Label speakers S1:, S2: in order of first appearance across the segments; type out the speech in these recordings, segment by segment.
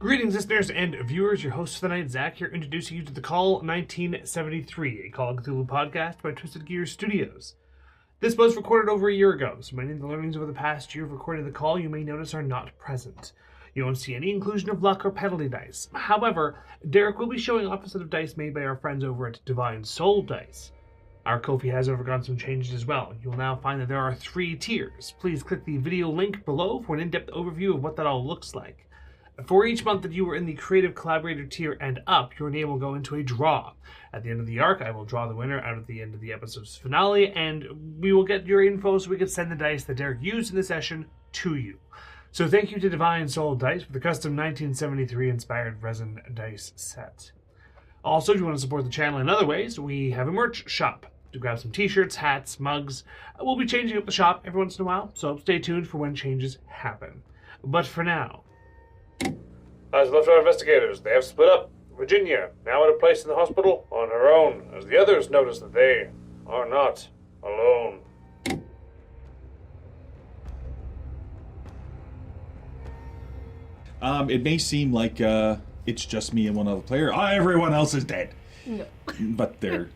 S1: Greetings, listeners and viewers. Your host for the night, Zach, here introducing you to The Call 1973, a Call of Cthulhu podcast by Twisted Gear Studios. This was recorded over a year ago, so many of the learnings over the past year of recording The Call you may notice are not present. You won't see any inclusion of luck or penalty dice. However, Derek will be showing off a set of dice made by our friends over at Divine Soul Dice. Our Ko-fi has undergone some changes as well. You will now find that there are 3 tiers. Please click the video link below for an in-depth overview of what that all looks like. For each month that you are in the Creative Collaborator tier and up, your name will go into a draw. At the end of the arc, I will draw the winner out at the end of the episode's finale, and we will get your info so we can send the dice that Derek used in the session to you. So thank you to Divine Soul Dice for the custom 1973 inspired resin dice set. Also, if you want to support the channel in other ways, we have a merch shop. To grab some t-shirts, hats, mugs. We'll be changing up the shop every once in a while, so stay tuned for when changes happen. But for now, as left our investigators, they have split up. Virginia, now at a place in the hospital, on her own, as the others notice that they are not alone.
S2: It may seem like it's just me and one other player. Everyone else is dead.
S3: No.
S2: But they're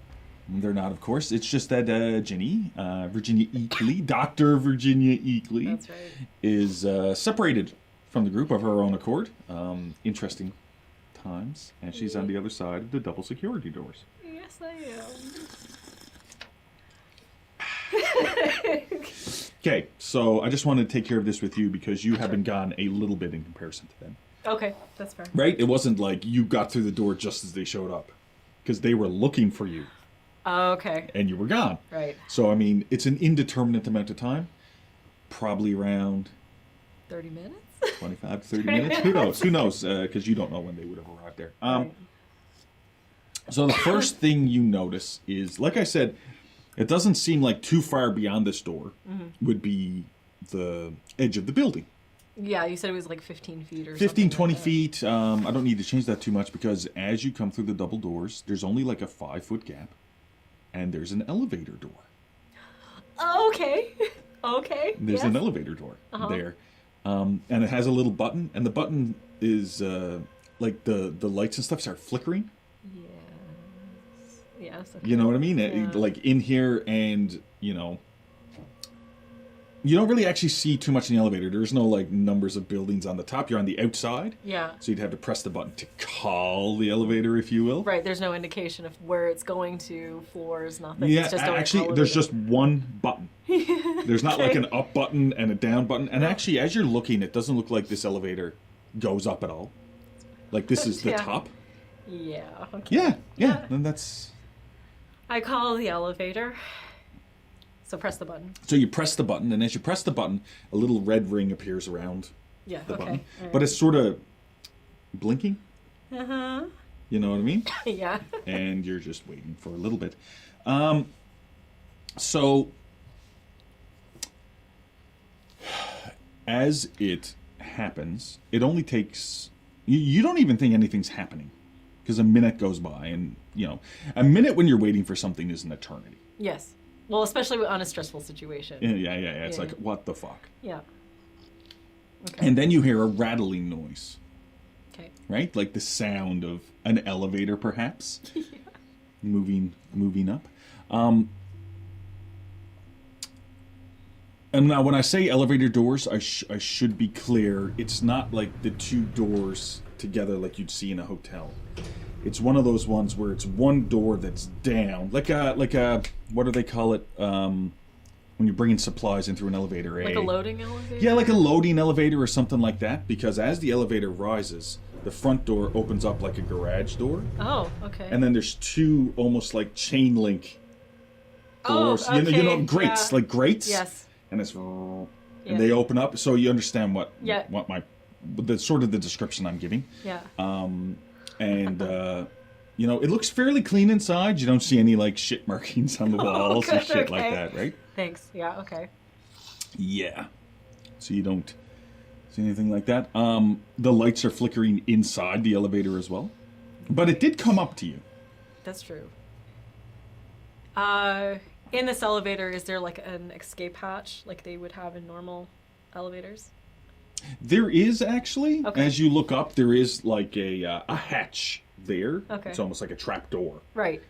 S2: not, of course. It's just that Ginny, Virginia Eakley, Dr. Virginia Eakley,
S3: That's right,
S2: is separated from the group of her own accord. Interesting times. And she's on the other side of the double security doors.
S3: Yes, I am.
S2: Okay, so I just wanted to take care of this with you because you have been gone a little bit in comparison to them.
S3: Okay, that's fair.
S2: Right? It wasn't like you got through the door just as they showed up. Because they were looking for you.
S3: Okay.
S2: And you were gone.
S3: Right.
S2: So, I mean, it's an indeterminate amount of time. Probably around
S3: 30 minutes?
S2: 25 to 30 minutes. Who knows? Who knows? Because you don't know when they would have arrived there.
S3: Right.
S2: So the first thing you notice is, like I said, it doesn't seem like too far beyond this door would be the edge of the building.
S3: Yeah, you said it was like 15 feet or
S2: 15,
S3: something
S2: 20
S3: like that.
S2: feet. I don't need to change that too much because as you come through the double doors, there's only like a 5-foot gap. And there's an elevator door.
S3: Oh, okay. Okay.
S2: There's
S3: yes.
S2: an elevator door there. And it has a little button. And the button is like the lights and stuff start flickering.
S3: Yes. Yes. Okay.
S2: You know what I mean?
S3: Yeah.
S2: Like in here and, you know, you don't really actually see too much in the elevator. There's no like numbers of buildings on the top. You're on the outside.
S3: Yeah.
S2: So you'd have to press the button to call the elevator, if you will.
S3: Right, there's no indication of where it's going to, floors, nothing.
S2: Yeah,
S3: it's just
S2: actually, there's just one button. There's not like an up button and a down button. And actually, as you're looking, it doesn't look like this elevator goes up at all. Like this is the
S3: Yeah.
S2: top.
S3: Yeah, okay.
S2: Yeah. And that's...
S3: I call the elevator. So press the button.
S2: So you press the button, and as you press the button, a little red ring appears around
S3: Yeah,
S2: the
S3: okay.
S2: button.
S3: All right.
S2: But it's sort of blinking.
S3: Uh-huh.
S2: You know what I mean?
S3: Yeah.
S2: And you're just waiting for a little bit. So as it happens, it only takes... You don't even think anything's happening. Because a minute goes by, and, you know, a minute when you're waiting for something is an eternity.
S3: Yes. Well, especially on a stressful situation.
S2: Yeah. It's
S3: Yeah.
S2: like, what the fuck?
S3: Yeah. Okay.
S2: And then you hear a rattling noise.
S3: Okay.
S2: Right? Like the sound of an elevator, perhaps.
S3: Yeah.
S2: Moving up. And now when I say elevator doors, I should be clear. It's not like the 2 doors together like you'd see in a hotel. It's one of those ones where it's one door that's down. Like a what do they call it? When you're bringing supplies in through an elevator.
S3: Like a loading elevator?
S2: Yeah, like a loading elevator or something like that. Because as the elevator rises, the front door opens up like a garage door.
S3: Oh, okay.
S2: And then there's 2 almost like chain link doors.
S3: Oh, okay.
S2: You know, grates,
S3: Yeah.
S2: like grates.
S3: Yes.
S2: And it's
S3: Yeah.
S2: and they open up, so you understand what
S3: Yeah.
S2: the sort of the description I'm giving.
S3: Yeah.
S2: And you know, it looks fairly clean inside. You don't see any like shit markings on the walls or
S3: good,
S2: shit like
S3: okay.
S2: that, right?
S3: Thanks. Yeah, okay.
S2: Yeah. So you don't see anything like that. The lights are flickering inside the elevator as well. But it did come up to you.
S3: That's true. In this elevator, is there like an escape hatch like they would have in normal elevators?
S2: There is actually,
S3: Okay.
S2: as you look up, there is like a hatch there.
S3: Okay.
S2: It's almost like a trap door.
S3: Right.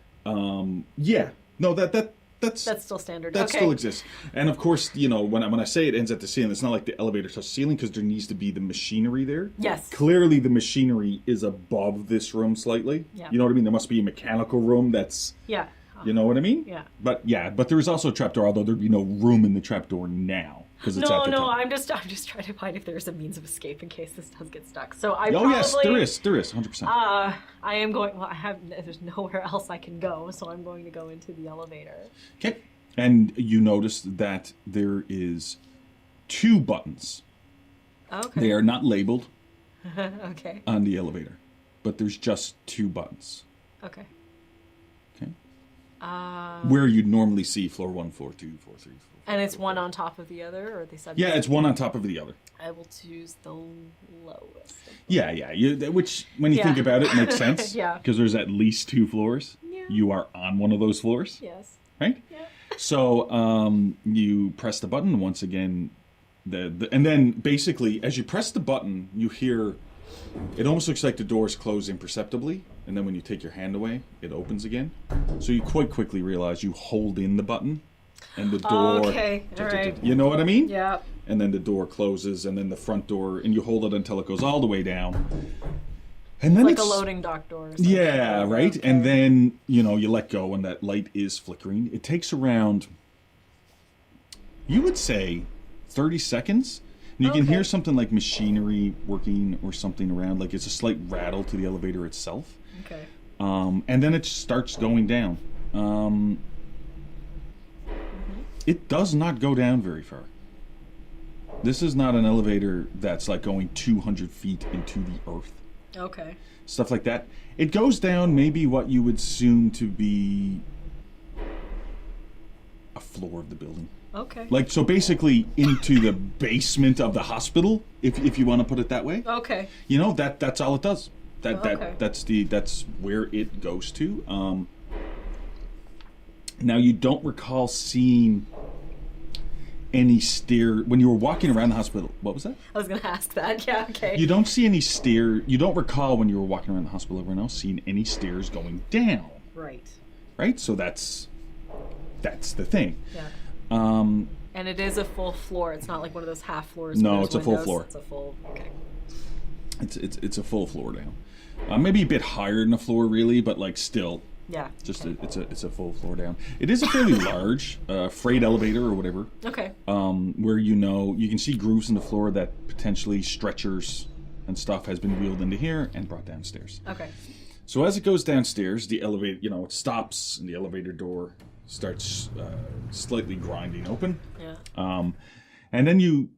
S2: Yeah. No, that's
S3: Still standard.
S2: that
S3: okay.
S2: still exists. And of course, when I say it ends at the ceiling, it's not like the elevator touches the ceiling because there needs to be the machinery there.
S3: Yes.
S2: Clearly, the machinery is above this room slightly.
S3: Yeah.
S2: You know what I mean? There must be a mechanical room that's.
S3: Yeah.
S2: You know what I mean?
S3: Yeah.
S2: But there is also a trapdoor, although there'd be no room in the trapdoor now because it's at the top.
S3: I'm just trying to find if there's a means of escape in case this does get stuck. So I
S2: Yes, there is 100%.
S3: I am going. Well, there's nowhere else I can go, so I'm going to go into the elevator.
S2: Okay. And you notice that there is 2 buttons.
S3: Okay.
S2: They are not labeled
S3: Okay.
S2: on the elevator, but there's just 2 buttons.
S3: Okay.
S2: Okay. Where you'd normally see floor 1, floor 2, floor 3, floor 4.
S3: And it's one on top of the other, or are they side?
S2: Yeah, it's one on top of the other.
S3: I will choose the lowest.
S2: Yeah. Which, when you think about it, makes sense.
S3: Yeah.
S2: Because there's at least 2 floors.
S3: Yeah.
S2: You are on one of those floors.
S3: Yes.
S2: Right?
S3: Yeah.
S2: So you press the button once again, and then basically as you press the button, you hear it almost looks like the doors close imperceptibly, and then when you take your hand away, it opens again. So you quite quickly realize you hold in the button, and the door.
S3: Okay, all right.
S2: You know what I mean?
S3: Yeah.
S2: And then the door closes, and then the front door, and you hold it until it goes all the way down. And then
S3: Like
S2: it's
S3: a loading dock door. Or something.
S2: yeah, right.
S3: Okay.
S2: And then you let go, and that light is flickering. It takes around, you would say, 30 seconds. And you can hear something like machinery working or something around, like it's a slight rattle to the elevator itself.
S3: Okay.
S2: And then it starts going down. It does not go down very far. This is not an elevator that's like going 200 feet into the earth.
S3: Okay.
S2: Stuff like that. It goes down maybe what you would assume to be a floor of the building.
S3: Okay.
S2: Like, so basically into the basement of the hospital, if you want to put it that way.
S3: Okay.
S2: That's all it does.
S3: Okay.
S2: That's where it goes to. Now you don't recall seeing any stair when you were walking around the hospital. What was that?
S3: I was going to ask that. Yeah, okay.
S2: You don't see any stair. You don't recall when you were walking around the hospital everyone else seeing any stairs going down.
S3: Right.
S2: Right? So that's the thing.
S3: Yeah. And it is a full floor. It's not like one of those half floors.
S2: No,
S3: where
S2: it's a
S3: there's
S2: full
S3: windows.
S2: floor.
S3: It's a full. Okay.
S2: It's a full floor down. Maybe a bit higher than a floor, really, but like still,
S3: Yeah.
S2: just
S3: okay.
S2: it's a full floor down. It is a fairly large freight elevator or whatever.
S3: Okay.
S2: Where you can see grooves in the floor that potentially stretchers and stuff has been wheeled into here and brought downstairs.
S3: Okay.
S2: So as it goes downstairs, the elevator, it stops and the elevator door starts slightly grinding open.
S3: Yeah.
S2: And then you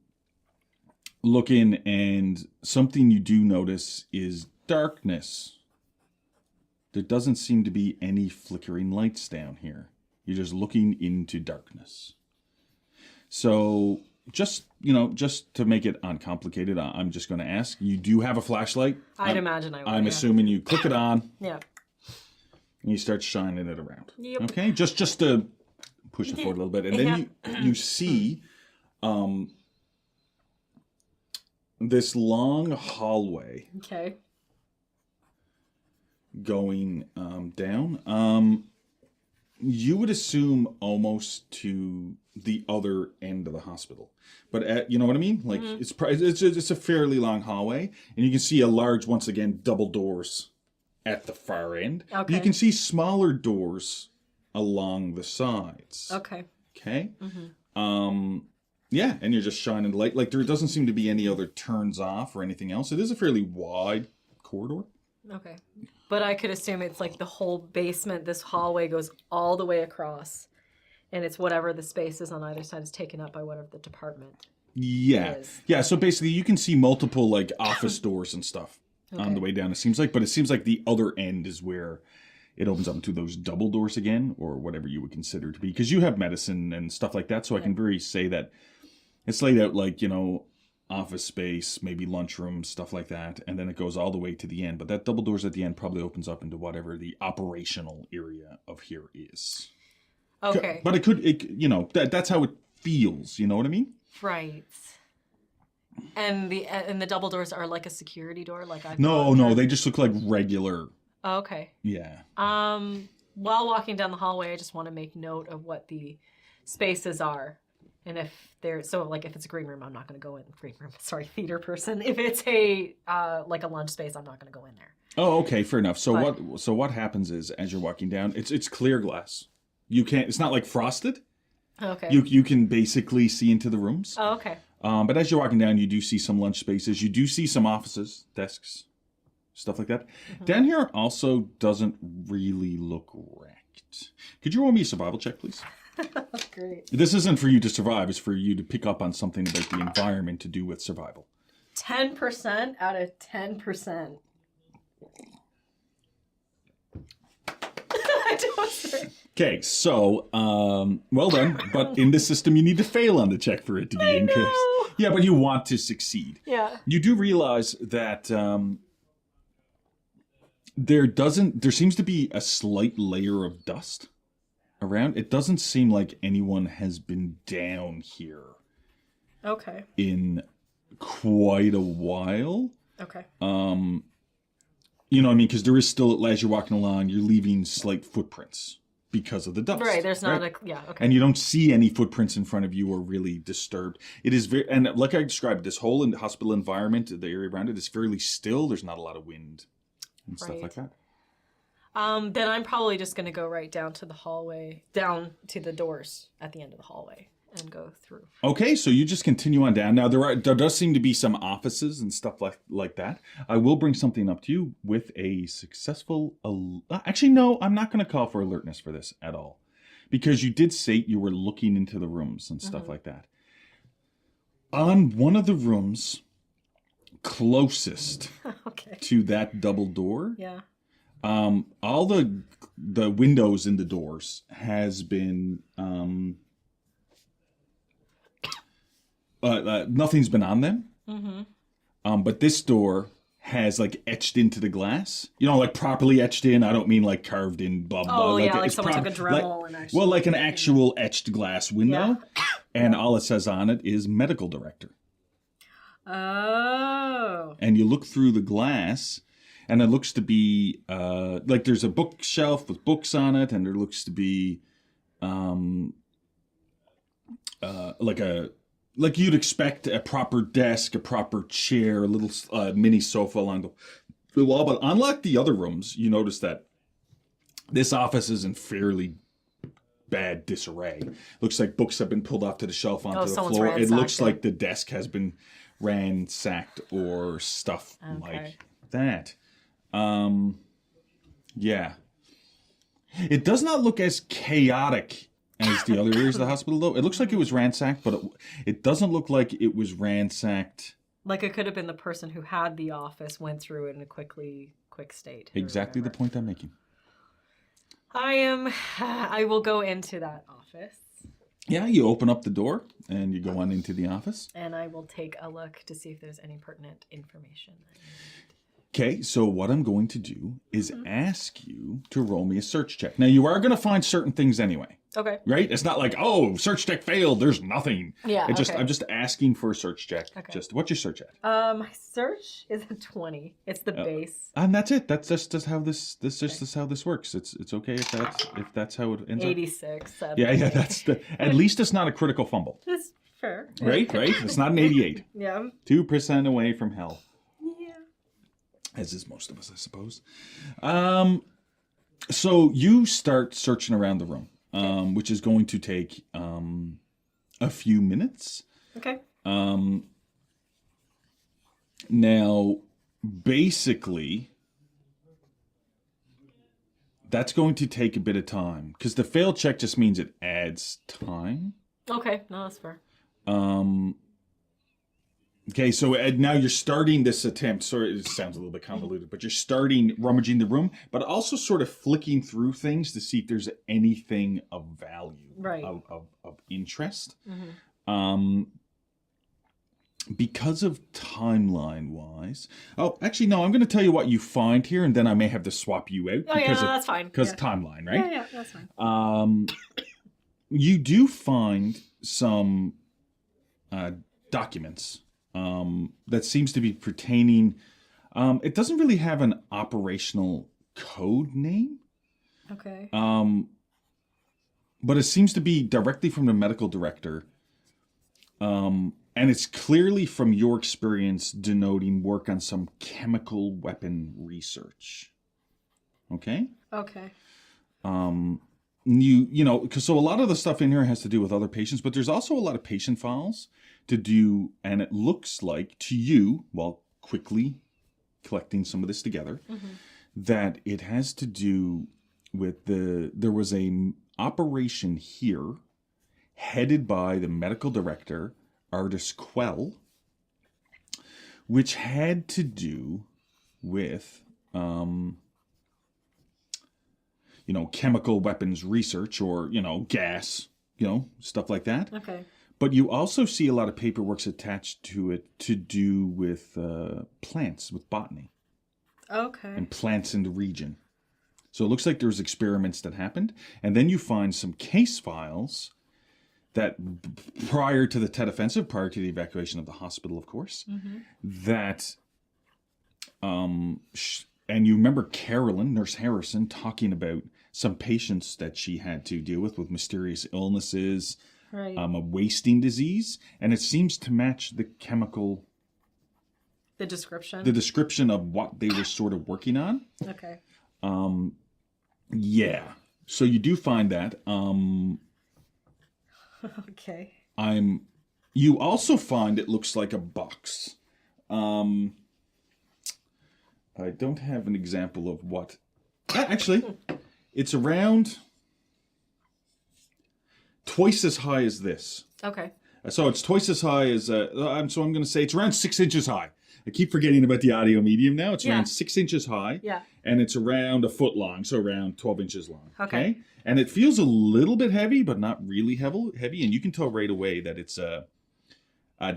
S2: look in, and something you do notice is darkness. There doesn't seem to be any flickering lights down here. You're just looking into darkness. So just to make it uncomplicated, I'm just going to ask, you do have a flashlight?
S3: I'd imagine I would.
S2: I'm assuming you click it on.
S3: Yeah.
S2: And you start shining it around.
S3: Yep.
S2: Okay, just to push it forward a little bit, and then you see this long hallway
S3: Okay.
S2: going down. You would assume almost to the other end of the hospital, but you know what I mean? Like it's a fairly long hallway, and you can see a large, once again, double doors at the far end.
S3: Okay.
S2: You can see smaller doors along the sides.
S3: Okay.
S2: Okay. Yeah, and you're just shining the light. Like, there doesn't seem to be any other turns off or anything else. It is a fairly wide corridor.
S3: Okay. But I could assume it's like the whole basement, this hallway goes all the way across. And it's whatever the space is on either side is taken up by whatever the department
S2: Yeah.
S3: is.
S2: Yeah, so basically you can see multiple, like, office doors and stuff on the way down, it seems like. But it seems like the other end is where it opens up into those double doors again, or whatever you would consider to be. Because you have medicine and stuff like that, so I can very say that it's laid out like, office space, maybe lunchroom, stuff like that, and then it goes all the way to the end. But that double doors at the end probably opens up into whatever the operational area of here is.
S3: Okay.
S2: But that's how it feels, you know what I mean?
S3: Right. And the double doors are like a security door, like I.
S2: No, they just look like regular.
S3: Oh, okay.
S2: Yeah.
S3: While walking down the hallway, I just want to make note of what the spaces are, and if they're if it's a green room, I'm not going to go in. Green room, sorry, theater person. If it's a like a lunch space, I'm not going to go in there.
S2: Oh, okay, fair enough. So what happens is as you're walking down, it's clear glass. You can't. It's not like frosted.
S3: Okay.
S2: You can basically see into the rooms.
S3: Oh, okay.
S2: But as you're walking down, you do see some lunch spaces. You do see some offices, desks, stuff like that. Mm-hmm. Down here also doesn't really look wrecked. Could you roll me a survival check, please?
S3: Great.
S2: This isn't for you to survive. It's for you to pick up on something about the environment to do with survival.
S3: 10% out of 10%.
S2: Okay, so, well done. But in the system, you need to fail on the check for it to be increased. Yeah, but you want to succeed.
S3: Yeah.
S2: You do realize that there seems to be a slight layer of dust around. It doesn't seem like anyone has been down here.
S3: Okay.
S2: In quite a while.
S3: Okay.
S2: You know what I mean? Because there is still, as you're walking along, you're leaving slight footprints because of the dust.
S3: Right, there's not
S2: right?
S3: okay.
S2: And you don't see any footprints in front of you or really disturbed. It is very, and like I described, this whole hospital environment, the area around it is fairly still. There's not a lot of wind and stuff like that.
S3: Then I'm probably just going to go right down to the hallway, down to the doors at the end of the hallway. And go through. Okay,
S2: so you just continue on down. Now there does seem to be some offices and stuff like that. I will bring something up to you with a successful. Actually, no, I'm not going to call for alertness for this at all, because you did say you were looking into the rooms and stuff like that. On one of the rooms closest to that double door, all the windows in the doors has been. Nothing's been on them. Mm-hmm. But this door has like etched into the glass. You know, like properly etched in. I don't mean like carved in, blah, blah.
S3: Oh, like someone took a Dremel and actually...
S2: Well, like an actual etched glass window. Yeah. And all it says on it is medical director.
S3: Oh.
S2: And you look through the glass, and it looks to be, like there's a bookshelf with books on it, and there looks to be, like you'd expect a proper desk, a proper chair, a little mini sofa along the wall. But unlike the other rooms, you notice that this office is in fairly bad disarray. Looks like books have been pulled off to the shelf onto the floor. It looks like the desk has been ransacked or stuff like that. Yeah. It does not look as chaotic as the other areas of the hospital, though. It looks like it was ransacked, but it doesn't look like it was ransacked.
S3: Like it could have been the person who had the office went through it in a quick state.
S2: Exactly the point I'm making.
S3: I will go into that office.
S2: Yeah, you open up the door and you go on into the office.
S3: And I will take a look to see if there's any pertinent information.
S2: Okay, so what I'm going to do is ask you to roll me a search check. Now, you are going to find certain things anyway.
S3: Okay.
S2: Right? It's not like, oh, search check failed, there's nothing.
S3: Yeah,
S2: I'm just asking for a search check. Okay. Just, what's your search at?
S3: My search is a 20. It's the base.
S2: And that's it. That's just how this is how this works. It's okay if that's how it ends
S3: 86,
S2: up. 86. Yeah, that's at least it's not a critical fumble.
S3: That's fair.
S2: Right? It's not an 88.
S3: Yeah.
S2: 2% away from hell. As is most of us, I suppose. So you start searching around the room, which is going to take a few minutes.
S3: Okay.
S2: Now, basically, that's going to take a bit of time because the fail check just means it adds time.
S3: Okay, no, that's fair.
S2: Okay, so now you're starting this attempt. Sorry, it sounds a little bit convoluted, but you're starting rummaging the room, but also sort of flicking through things to see if there's anything of value,
S3: right,
S2: of interest. Mm-hmm. Because of timeline-wise... Oh, actually, no, I'm going to tell you what you find here, and then I may have to swap you out.
S3: That's fine.
S2: Because timeline, right?
S3: Yeah, that's fine.
S2: You do find some documents that seems to be pertaining. It doesn't really have an operational code name.
S3: Okay.
S2: But it seems to be directly from the medical director. And it's clearly from your experience denoting work on some chemical weapon research. Okay?
S3: Okay.
S2: So a lot of the stuff in here has to do with other patients, but there's also a lot of patient files to do, and it looks like to you, while quickly collecting some of this together, that it has to do with there was a operation here headed by the medical director, Artis Quell, which had to do with chemical weapons research or, gas, stuff like that.
S3: Okay.
S2: But you also see a lot of paperwork attached to it to do with plants, with botany.
S3: Okay.
S2: And plants in the region. So it looks like there's experiments that happened. And then you find some case files that prior to the Tet Offensive, prior to the evacuation of the hospital, of course, that, and you remember Carolyn, Nurse Harrison, talking about some patients that she had to deal with mysterious illnesses,
S3: right.
S2: A wasting disease, and it seems to match the chemical...
S3: The description?
S2: The description of what they were sort of working on.
S3: Okay.
S2: Yeah. So you do find that.
S3: Okay.
S2: You also find it looks like a box. I don't have an example of what... Actually, it's around twice as high as this.
S3: Okay.
S2: So it's twice as high as... so I'm going to say it's around 6 inches high. I keep forgetting about the audio medium now. It's around 6 inches high.
S3: Yeah.
S2: And it's around a foot long, so around 12 inches long.
S3: Okay.
S2: And it feels a little bit heavy, but not really heavy. And you can tell right away that it's a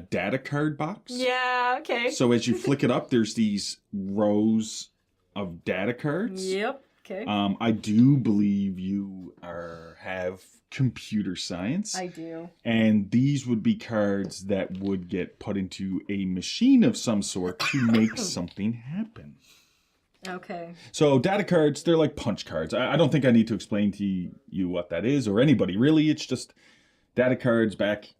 S2: data card box.
S3: Yeah, okay.
S2: So as you flick it up, there's these rows of data cards.
S3: Yep, okay.
S2: I do believe you have computer science.
S3: I do.
S2: And these would be cards that would get put into a machine of some sort to make something happen.
S3: Okay.
S2: So data cards, they're like punch cards. I don't think I need to explain to you what that is, or anybody really. It's just data cards back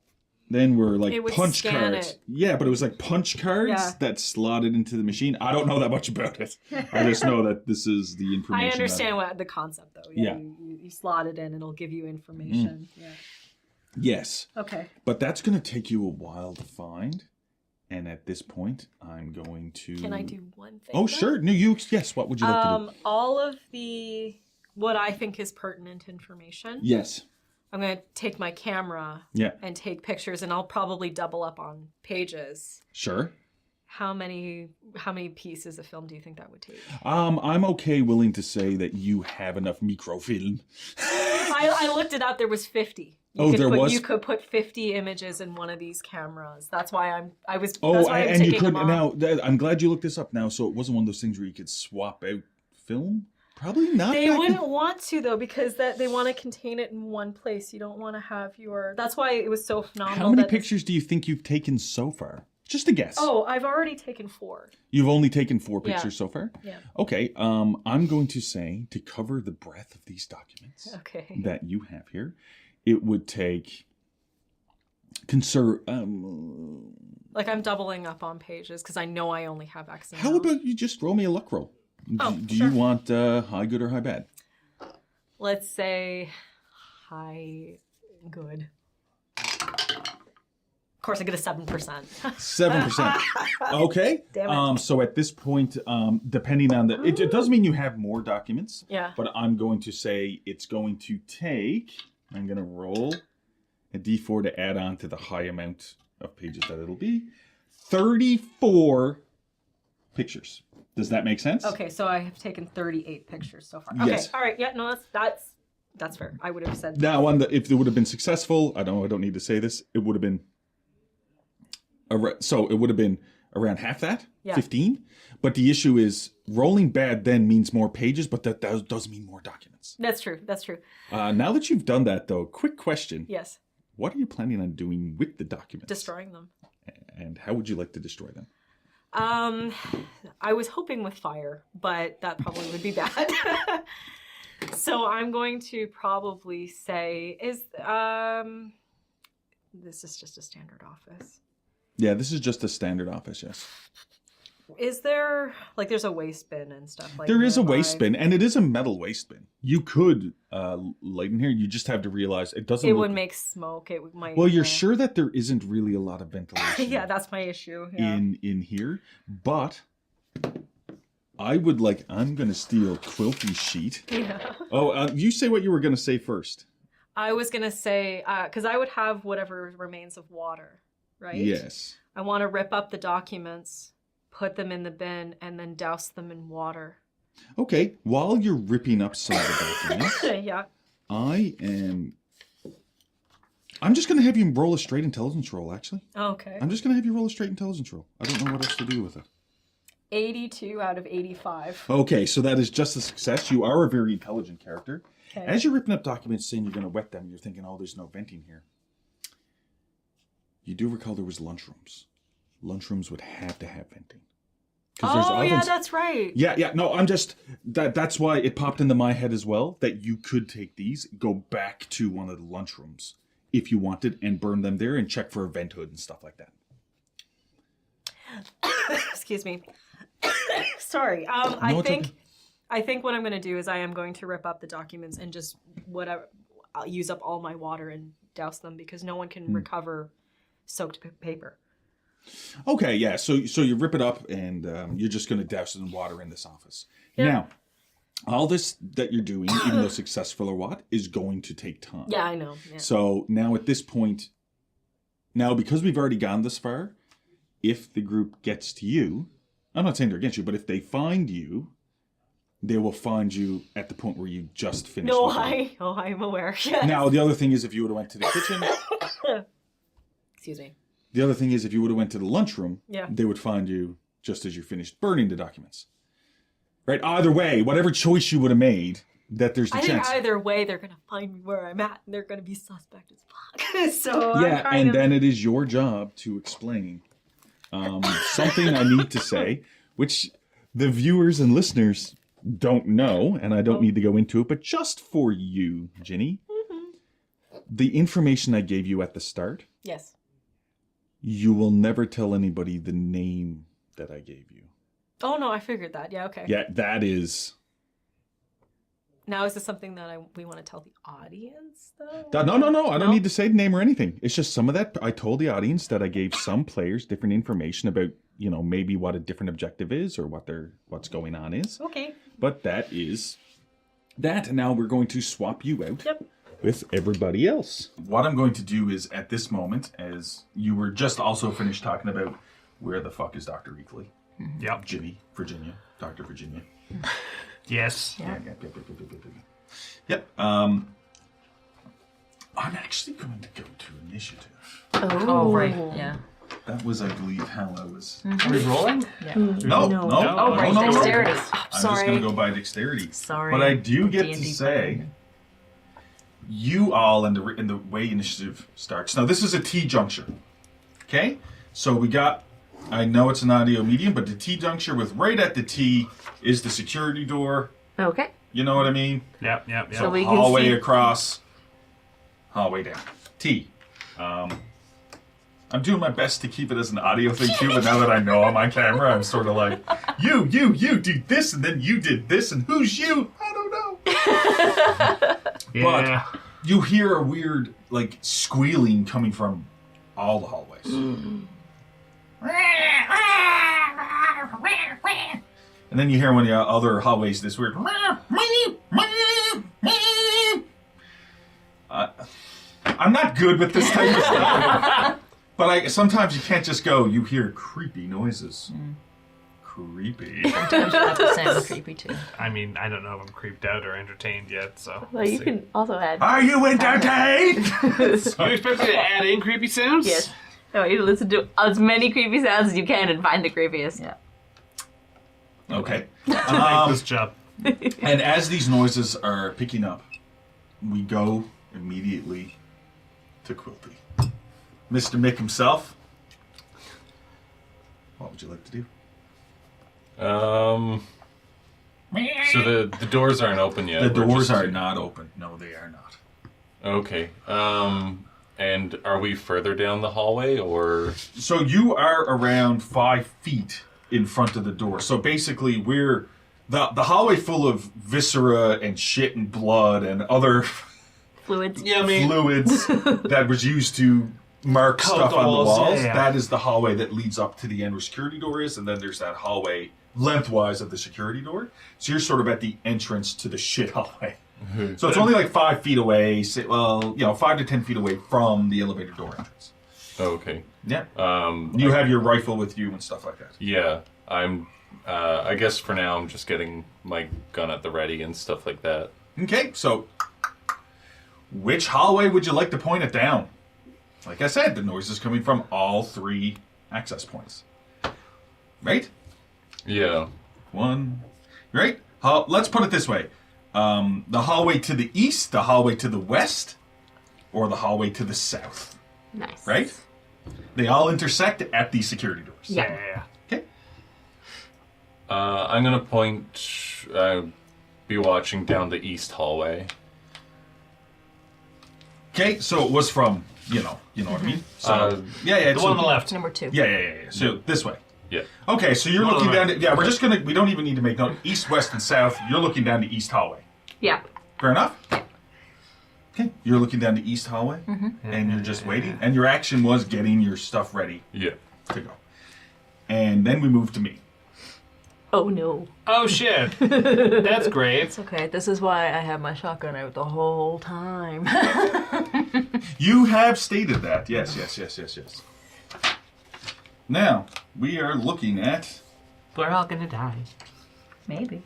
S2: then were like punch cards. Yeah, but it was like punch cards that slotted into the machine. I don't know that much about it. I just know that this is the information.
S3: I understand what the concept though. Yeah. You slot it in, it'll give you information. Yeah.
S2: Yes.
S3: Okay.
S2: But that's going to take you a while to find. And at this point, I'm going to...
S3: Can I do one thing?
S2: Oh, sure. No, yes. What would you like to do?
S3: All of what I think is pertinent information.
S2: Yes.
S3: I'm going to take my camera and take pictures, and I'll probably double up on pages.
S2: Sure.
S3: How many pieces of film do you think that would take?
S2: I'm willing to say that you have enough microfilm.
S3: I looked it up. There was 50. You could put 50 images in one of these cameras. That's why I'm
S2: you could now. I'm glad you looked this up now. So it wasn't one of those things where you could swap out film. Probably not.
S3: They wouldn't want to though, because they want to contain it in one place. You don't want to have your. That's why it was so phenomenal.
S2: How many pictures do you think you've taken so far? Just a guess.
S3: Oh, I've already taken 4.
S2: You've only taken 4 pictures so far?
S3: Yeah.
S2: Okay. I'm going to say, to cover the breadth of these documents that you have here, it would take
S3: like I'm doubling up on pages because I know I only have X amount.
S2: How about you just roll me a luck roll? Do you want high good or high bad?
S3: Let's say high good. Of course, I get a 7%.
S2: 7%. Okay.
S3: Damn it.
S2: So at this point, depending on it does mean you have more documents.
S3: Yeah.
S2: But I'm going to say it's going to take. I'm going to roll a d4 to add on to the high amount of pages that it'll be. 34 pictures. Does that make sense?
S3: Okay, so I have taken 38 pictures so far.
S2: Yes.
S3: Okay, all right. Yeah, no, that's fair. I would have said that.
S2: Now, if it would have been successful, I don't need to say this. It would have been. So it would have been around half that, 15. But the issue is rolling bad then means more pages, but that does mean more documents.
S3: That's true. That's true.
S2: Now that you've done that, though, quick question.
S3: Yes.
S2: What are you planning on doing with the documents?
S3: Destroying them.
S2: and how would you like to destroy them?
S3: I was hoping with fire, but that probably would be bad. So I'm going to probably say, this is just a standard office.
S2: Yeah, this is just a standard office, yes.
S3: Is there, like, there's a waste bin and stuff like that?
S2: There is a waste bin, and it is a metal waste bin. You could light in here, you just have to realize it doesn't
S3: It would make smoke, it might...
S2: Well, you're sure that there isn't really a lot of ventilation
S3: yeah, that's my issue. Yeah.
S2: in here, but I would I'm going to steal Quilty's sheet.
S3: Yeah.
S2: Oh, you say what you were going to say first.
S3: I was going to say, because I would have whatever remains of water, right?
S2: Yes.
S3: I want to rip up the documents, put them in the bin, and then douse them in water.
S2: Okay, while you're ripping up some of the documents,
S3: yeah.
S2: I'm just going to have you roll a straight intelligence roll, actually.
S3: Okay.
S2: I'm just going to have you roll a straight intelligence roll. I don't know what else to do with it.
S3: 82 out of 85.
S2: Okay, so that is just a success. You are a very intelligent character.
S3: Okay.
S2: As you're ripping up documents saying you're going to wet them, you're thinking, oh, there's no venting here. You do recall there was lunchrooms. Lunchrooms would have to have venting.
S3: Oh, yeah, that's right.
S2: Yeah, no, I'm just... That's why it popped into my head as well, that you could take these, go back to one of the lunchrooms if you wanted, and burn them there and check for a vent hood and stuff like that.
S3: Excuse me. Sorry. I think what I'm going to do is I am going to rip up the documents and just I'll use up all my water and douse them because no one can recover soaked paper.
S2: Okay, yeah. So you rip it up and you're just going to douse it in water in this office. Yeah. Now, all this that you're doing, even though successful or what, is going to take time.
S3: Yeah, I know. Yeah.
S2: So now at this point, because we've already gone this far, if the group gets to you, I'm not saying they're against you, but if they find you, they will find you at the point where you just finished.
S3: I'm aware. Yes.
S2: Now, the other thing is if you would have went to the kitchen.
S3: Excuse me.
S2: The other thing is if you would have went to the lunchroom,
S3: yeah,
S2: they would find you just as you finished burning the documents. Right? Either way, whatever choice you would have made, that there's the chance.
S3: I think either way, they're going to find me where I'm at, and they're going to be suspect as fuck. So
S2: yeah, and then it is your job to explain something I need to say, which the viewers and listeners don't know, and I don't need to go into it, but just for you, Ginny, the information I gave you at the start,
S3: yes,
S2: you will never tell anybody the name that I gave you.
S3: Oh, no, I figured that. Yeah, okay.
S2: Yeah, that is...
S3: Now, is this something that we want to tell the audience, though?
S2: No. I don't need to say the name or anything. It's just some of that. I told the audience that I gave some players different information about, maybe what a different objective is or what's going on is.
S3: Okay.
S2: But that is that. And now we're going to swap you out with everybody else. What I'm going to do is, at this moment, as you were just also finished talking about where the fuck is Dr. Eakley?
S1: Yep.
S2: Ginny, Virginia. Dr. Virginia.
S1: Yes.
S2: Yep. I'm actually going to go to initiative.
S4: Oh, right. Yeah.
S2: That was, I believe, how I was.
S1: Are we rolling?
S4: Yeah.
S2: No.
S4: Oh, right.
S2: No.
S4: Dexterity.
S2: I'm just going to go by dexterity.
S4: Sorry.
S2: But I do get
S4: D&D
S2: to say, you all, in the way initiative starts. Now, this is a T-juncture. Okay? So we got... I know it's an audio medium, but the T-juncture with right at the T is the security door.
S4: Okay.
S2: You know what I mean?
S1: Yep.
S4: So we can
S2: hallway
S4: see...
S2: across, hallway down. T. I'm doing my best to keep it as an audio thing too, but now that I know I'm on camera, I'm sort of like, you do this, and then you did this, and who's you? I don't know.
S1: Yeah.
S2: But you hear a weird, squealing coming from all the hallways. And then you hear one of the other hallways this weird. I'm not good with this type of stuff. But sometimes you can't just go, you hear creepy noises. Creepy.
S4: Sometimes you have to sound creepy too.
S1: I mean, I don't know if I'm creeped out or entertained yet, so.
S4: Well, you can also add...
S2: Are you entertained?
S1: Are you expecting me to add in creepy sounds?
S4: Yes. No, you listen to as many creepy sounds as you can and find the creepiest. Yeah.
S2: Okay.
S1: Take this job.
S2: And as these noises are picking up, we go immediately to Quilty. Mr. Mick himself. would you like to do?
S5: So the doors aren't open yet.
S2: The doors are not open. No, they are not.
S5: Okay. And are we further down the hallway, or?
S2: So you are around 5 feet in front of the door. So basically, we're the hallway full of viscera and shit and blood and other
S4: Fluids.
S1: Yeah, I mean,
S2: fluids that was used to mark
S1: Coat
S2: stuff
S1: the
S2: on the
S1: walls,
S2: walls.
S1: yeah.
S2: That is the hallway that leads up to the end where security door is, and then there's that hallway lengthwise of the security door. So you're sort of at the entrance to the shit hallway. So it's only like 5 feet away, 5 to 10 feet away from the elevator door entrance.
S5: Okay.
S2: Yeah. You have your rifle with you and stuff like that.
S5: Yeah, I'm. I guess for now I'm just getting my gun at the ready and stuff like that.
S2: Okay, so which hallway would you like to point it down? Like I said, the noise is coming from all 3 access points. Right?
S5: Yeah.
S2: One. Right? Let's put it this way. The hallway to the east, the hallway to the west, or the hallway to the south.
S4: Nice.
S2: Right? They all intersect at these security doors.
S1: Yeah.
S2: Okay.
S5: I'm gonna point. Be watching down the east hallway.
S2: Okay, so it was from, you know what I mean? So,
S1: The one on the left.
S3: Number 2.
S2: Yeah. So this way.
S5: Yeah.
S2: Okay, so you're
S1: One
S2: looking
S1: on the
S2: down.
S1: right.
S2: We're just gonna. We don't even need to make note. East, west, and south. You're looking down the east hallway.
S4: Yeah.
S2: Fair enough. Okay, you're looking down the east hallway, and you're just waiting. And your action was getting your stuff ready
S5: Yeah.
S2: to go. And then we move to me.
S4: Oh no.
S1: Oh shit. That's great.
S3: It's okay. This is why I have my shotgun out the whole time.
S2: You have stated that. Yes. Now we are looking at.
S1: We're all gonna die.
S3: Maybe.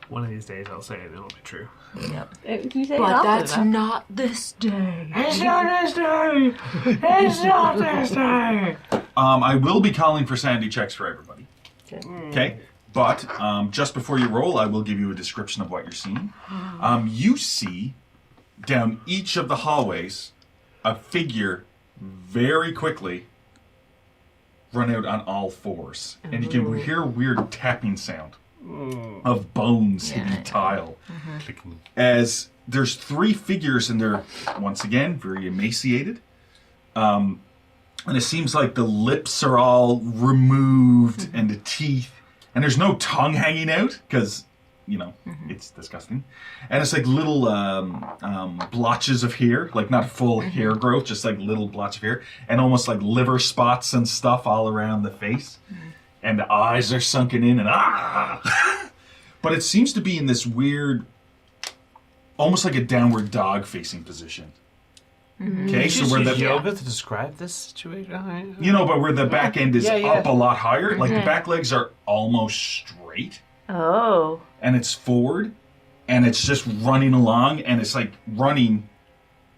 S1: One of these days I'll say it and it'll be true.
S3: Yep.
S4: Can you say
S3: But
S4: it
S3: that's
S4: often enough?
S3: not this day.
S1: It's not this day! It's not this day!
S2: I will be calling for sanity checks for everybody. Okay. But just before you roll, I will give you a description of what you're seeing. You see down each of the hallways a figure very quickly run out on all 4s. And you can hear a weird tapping sound of bones hitting tile.
S5: Clicking.
S2: As there's 3 figures and they're, once again, very emaciated. And it seems like the lips are all removed and the teeth. And there's no tongue hanging out because, it's disgusting. And it's like little blotches of hair, like not full hair growth, just like little blotch of hair. And almost like liver spots and stuff all around the face. And the eyes are sunken in and But it seems to be in this weird, almost like a downward dog facing position. Okay, so where the
S1: yoga to describe this situation? All right.
S2: but where the back end is
S1: Yeah.
S2: up a lot higher, like the back legs are almost straight,
S4: Oh.
S2: and it's forward, and it's just running along, and it's like running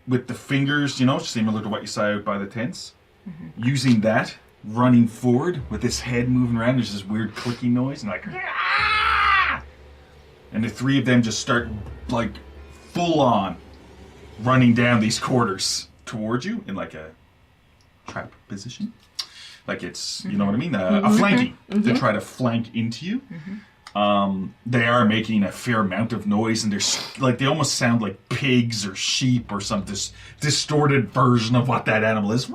S2: with the fingers, similar to what you saw out by the tents, using that, running forward with his head moving around. There's this weird clicking noise, and like, and the 3 of them just start like full on running down these corridors towards you in like a trap position. Like it's, you know what I mean? A flanking to try to flank into you. They are making a fair amount of noise, and they almost sound like pigs or sheep or some distorted version of what that animal is.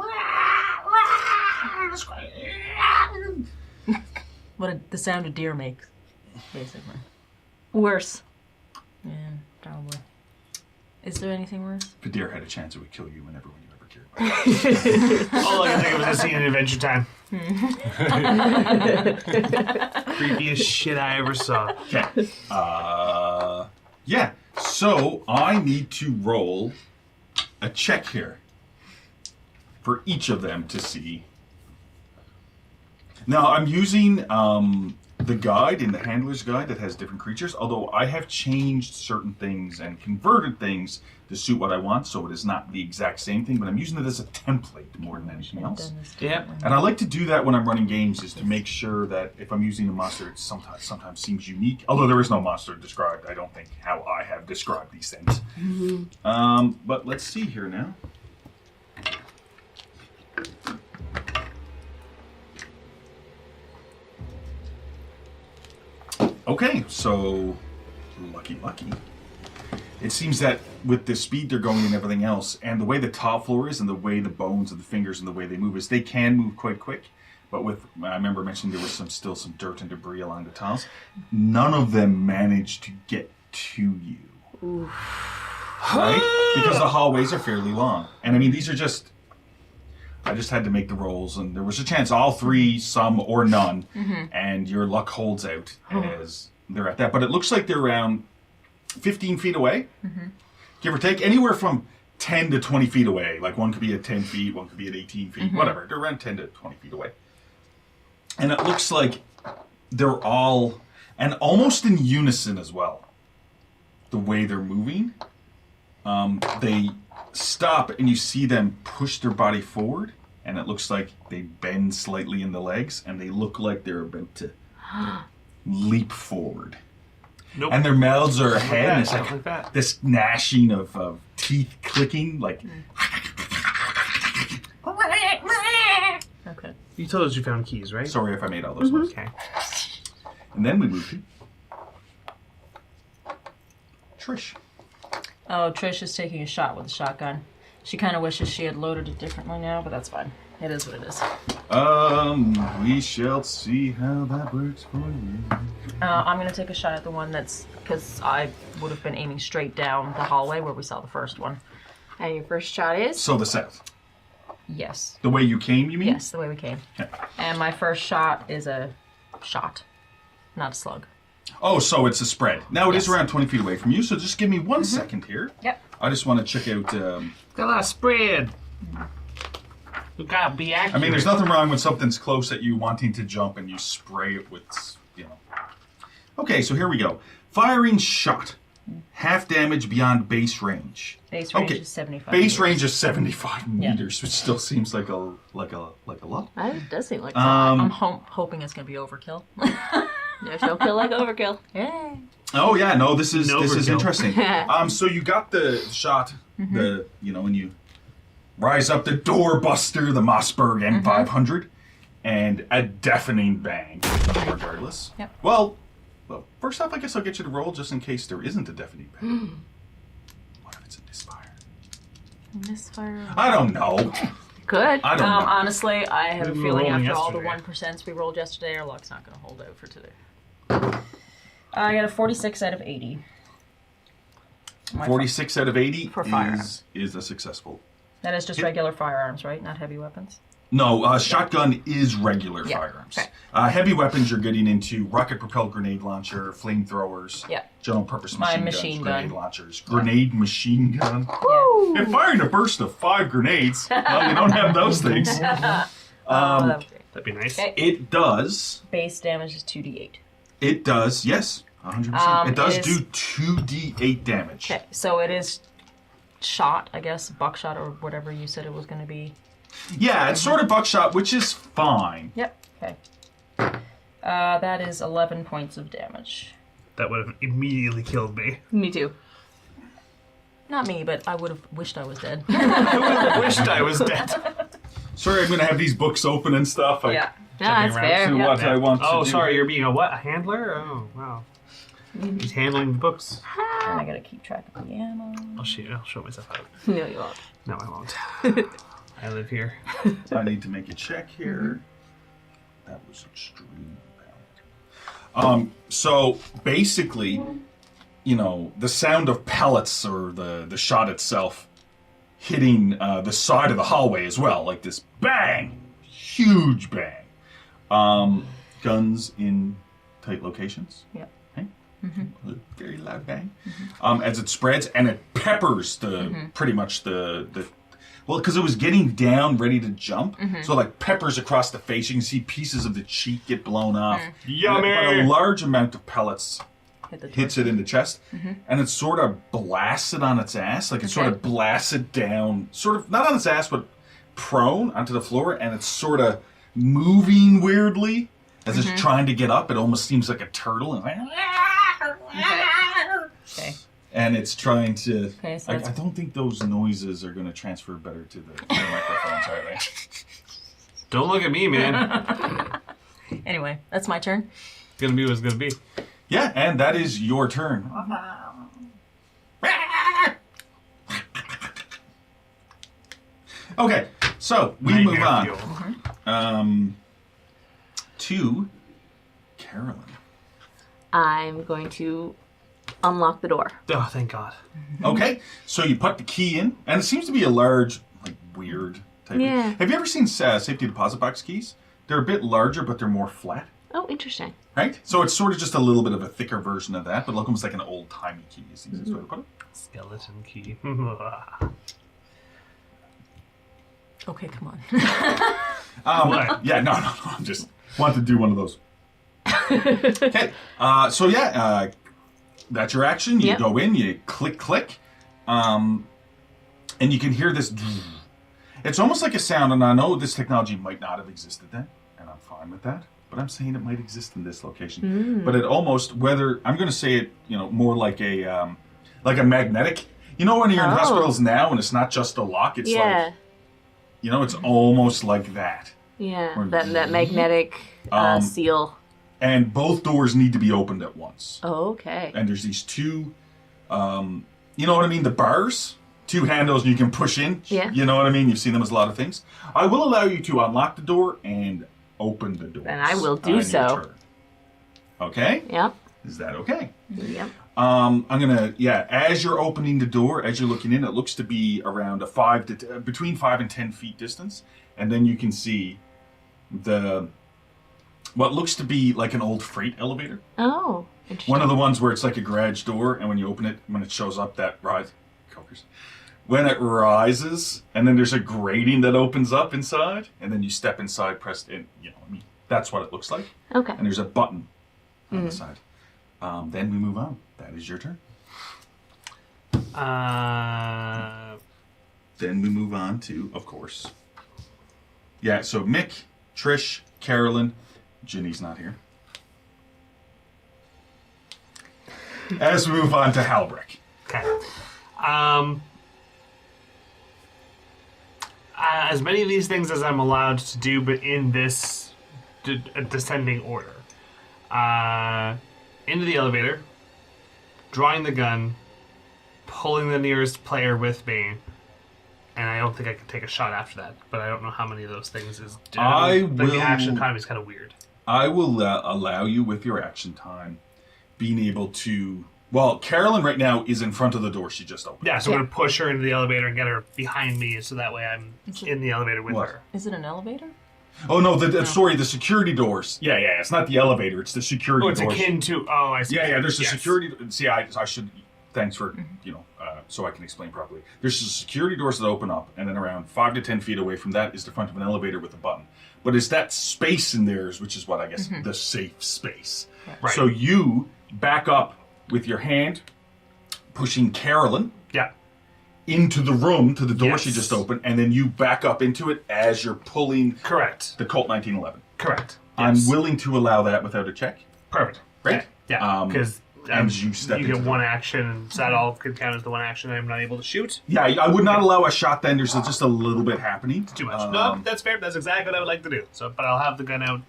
S3: What the sound a deer makes, basically.
S4: Worse.
S3: Yeah, probably. Is there anything worse?
S2: If a deer had a chance, it would kill you and everyone you ever cared about.
S1: All I can think of is a scene in Adventure Time. Creepiest shit I ever saw.
S2: Okay. Yeah. So I need to roll a check here for each of them to see. Now I'm using the guide in the handler's guide that has different creatures, although I have changed certain things and converted things to suit what I want, so it is not the exact same thing, but I'm using it as a template more than anything else.
S1: Yep.
S2: And I like to do that when I'm running games, is to make sure that if I'm using a monster, it sometimes seems unique. Although there is no monster described, I don't think, how I have described these things. But let's see here now. Okay, so lucky. It seems that with the speed they're going and everything else, and the way the top floor is, and the way the bones of the fingers and the way they move is, they can move quite quick. But I remember mentioning there was still some dirt and debris along the tiles. None of them managed to get to you. Oof. Right? Because the hallways are fairly long. And I mean, these are just... I just had to make the rolls, and there was a chance all three, some or none, and your luck holds out as they're at that. But it looks like they're around 15 feet away, give or take. Anywhere from 10 to 20 feet away. Like one could be at 10 feet, one could be at 18 feet, whatever. They're around 10 to 20 feet away. And it looks like they're all, and almost in unison as well, the way they're moving. They stop and you see them push their body forward, and it looks like they bend slightly in the legs, and they look like they're about to leap forward.
S1: Nope.
S2: And their mouths are ahead, and it's
S1: like that.
S2: This gnashing of teeth clicking, like...
S4: Okay.
S1: You told us you found keys, right?
S2: Sorry if I made all those ones.
S1: Okay.
S2: And then we move to Trish.
S4: Oh, Trish is taking a shot with a shotgun. She kind of wishes she had loaded it differently now, but that's fine. It is what it is.
S2: We shall see how that works for you.
S4: I'm going to take a shot at the one that's... Because I would have been aiming straight down the hallway where we saw the first one.
S3: And your first shot is?
S2: So the south.
S4: Yes.
S2: The way you came, you mean?
S4: Yes, the way we came.
S2: Yeah.
S4: And my first shot is a shot, not a slug.
S2: Oh, so it's a spread. Now it is
S4: Yes.
S2: around 20 feet away from you, so just give me 1 second here.
S4: Yep.
S2: I just want to check out...
S1: Got a lot of spread. You gotta be accurate.
S2: I mean, there's nothing wrong with something's close at you wanting to jump and you spray it with, Okay, so here we go. Firing shot. Half damage beyond base range.
S4: Base range is 75
S2: Base
S4: meters.
S2: range is 75 meters, which still seems like a lot.
S3: It does seem like
S4: I'm hoping it's going to be overkill.
S3: no kill like overkill.
S4: Yay.
S2: Oh yeah, no, this is
S1: Overkill.
S2: interesting. So you got the shot, and you rise up the doorbuster, the Mossberg M500, and a deafening bang. Regardless.
S4: Yep.
S2: Well, first off, I guess I'll get you to roll just in case there isn't a deafening bang. What if it's a misfire?
S4: Misfire.
S2: I don't know.
S3: Good.
S2: I don't know.
S4: Honestly, I have a
S1: We were
S4: feeling
S1: rolling
S4: after all the
S1: yesterday.
S4: 1% we rolled yesterday, our luck's not going to hold out for today. I got a 46 out of 80.
S2: 46 out of 80
S4: For firearms.
S2: is a successful.
S4: That is just regular firearms, right? Not heavy weapons?
S2: No, shotgun is regular
S4: Yeah,
S2: firearms.
S4: okay.
S2: Heavy weapons, you're getting into rocket-propelled grenade launcher, flamethrowers,
S4: Yeah.
S2: general-purpose
S4: My
S2: machine,
S4: machine
S2: guns, grenade
S4: gun.
S2: launchers, grenade machine gun.
S4: Yeah.
S2: And firing a burst of 5 grenades. Well, you don't have those things.
S4: That was great.
S1: That'd be nice.
S4: Okay.
S2: It does.
S4: Base damage is 2d8.
S2: It does. Yes, 100%. It does
S4: it is-
S2: do 2d8 damage.
S4: Okay, so it is shot, I guess, buckshot or whatever you said it was going to be.
S2: Yeah, it's sort of buckshot, which is fine.
S4: Yep. Okay. That is 11 points of damage.
S1: That would have immediately killed me.
S3: Me too.
S4: Not me, but I would have wished I was dead.
S1: I would have wished I was dead.
S2: Sorry, I'm going to have these books open and stuff.
S4: Yeah.
S3: That's fair.
S2: To what I want to
S1: Oh,
S2: do.
S1: sorry, you're being a what? A handler? Oh, wow. He's handling the books.
S4: And I gotta keep track of the ammo.
S1: I'll show myself out.
S3: No, you won't.
S1: No, I won't. I live here.
S2: I need to make a check here. That was extreme. So basically, the sound of pellets or the shot itself hitting the side of the hallway as well, like this bang, huge bang. Guns in tight locations.
S4: Yeah.
S2: Okay? A very loud bang. As it spreads and it peppers pretty much the well, because it was getting down, ready to jump, so like peppers across the face. You can see pieces of the cheek get blown off.
S1: Yummy!
S2: But a large amount of pellets
S4: Hit the
S2: hits it in the chest, and it sort of blasts it on its ass. Like it sort of blasts it down, sort of not on its ass, but prone onto the floor, and it's sort of moving weirdly as it's trying to get up. It almost seems like a turtle, and
S4: Okay.
S2: and it's trying to.
S4: Okay, so
S2: I
S4: it's-
S2: don't think those noises are going to transfer better to the microphones, are they?
S1: Don't look at me, man.
S4: Anyway, that's my turn.
S1: It's gonna be what it's gonna be.
S2: Yeah, and that is your turn. Okay, so we move
S1: Nightmare
S2: on to Carolyn.
S6: I'm going to unlock the door.
S1: Oh, thank God.
S2: Okay, so you put the key in, and it seems to be a large, like, weird type.
S6: Yeah.
S2: Have you ever seen safety deposit box keys? They're a bit larger, but they're more flat.
S6: Oh, interesting.
S2: Right? So it's sort of just a little bit of a thicker version of that, but look almost like an old-timey key is the easiest way to put it.
S1: Skeleton key.
S4: Okay, come on.
S1: What?
S2: Yeah, no, I just wanted to do one of those. Okay, so yeah, that's your action. You
S6: Yep.
S2: go in, you click, and you can hear this. It's almost like a sound, and I know this technology might not have existed then, and I'm fine with that. But I'm saying it might exist in this location. But it almost, whether I'm going to say it, more like a magnetic. You know, when you're in hospitals now, and it's not just a lock. It's like, it's almost like that.
S6: Yeah,
S2: Or-
S6: that magnetic seal.
S2: And both doors need to be opened at once.
S6: Oh, okay.
S2: And there's these two, you know what I mean? The bars, two handles you can push in.
S6: Yeah.
S2: You know what I mean? You've seen them as a lot of things. I will allow you to unlock the door and open the door.
S6: And I will do
S2: on your
S6: so.
S2: turn. Okay?
S6: Yep.
S2: Is that okay?
S6: Yep.
S2: I'm gonna, as you're opening the door, as you're looking in, it looks to be around between 5 and 10 feet distance. And then you can see what looks to be like an old freight elevator.
S6: Oh, interesting.
S2: One of the ones where it's like a garage door, and when you open it, when it shows up, that rise, cokers. When it rises, and then there's a grating that opens up inside, and then you step inside, press in. That's what it looks like.
S6: Okay.
S2: And there's a button on the side. Then we move on. That is your turn. Then we move on to, of course. Yeah. So Mick, Trish, Carolyn. Ginny's not here. As we move on to Halbrick.
S1: Okay. As many of these things as I'm allowed to do, but in this descending order. Into the elevator, drawing the gun, pulling the nearest player with me, and I don't think I can take a shot after that, but I don't know how many of those things is... The action economy is kind of weird.
S2: I will allow you, with your action time, being able to... Well, Carolyn right now is in front of the door she just opened.
S1: Yeah, so I'm going to push her into the elevator and get her behind me, so that way I'm in the elevator with her.
S4: Is it an elevator?
S2: Oh, no, sorry, the security doors. Yeah, it's not the elevator, it's the security doors.
S1: It's akin to... Oh, I see.
S2: Yeah, there's a security... See, I should... Thanks for, so I can explain properly. There's the security doors that open up, and then around 5 to 10 feet away from that is the front of an elevator with a button. But it's that space in there, which is what I guess the safe space.
S1: Right.
S2: So you back up with your hand, pushing Carolyn into the room, to the door she just opened, and then you back up into it as you're pulling
S1: Correct.
S2: the Colt 1911.
S1: Correct.
S2: I'm
S1: Yes.
S2: willing to allow that without a check.
S1: Perfect.
S2: Right?
S1: Yeah, because
S2: and you step
S1: you
S2: into
S1: get
S2: the-
S1: one action, so that all could count as the one action I'm not able to shoot.
S2: Yeah, I would not allow a shot then. There's just a little bit happening.
S1: Too much. No, that's fair. That's exactly what I would like to do. So, but I'll have the gun out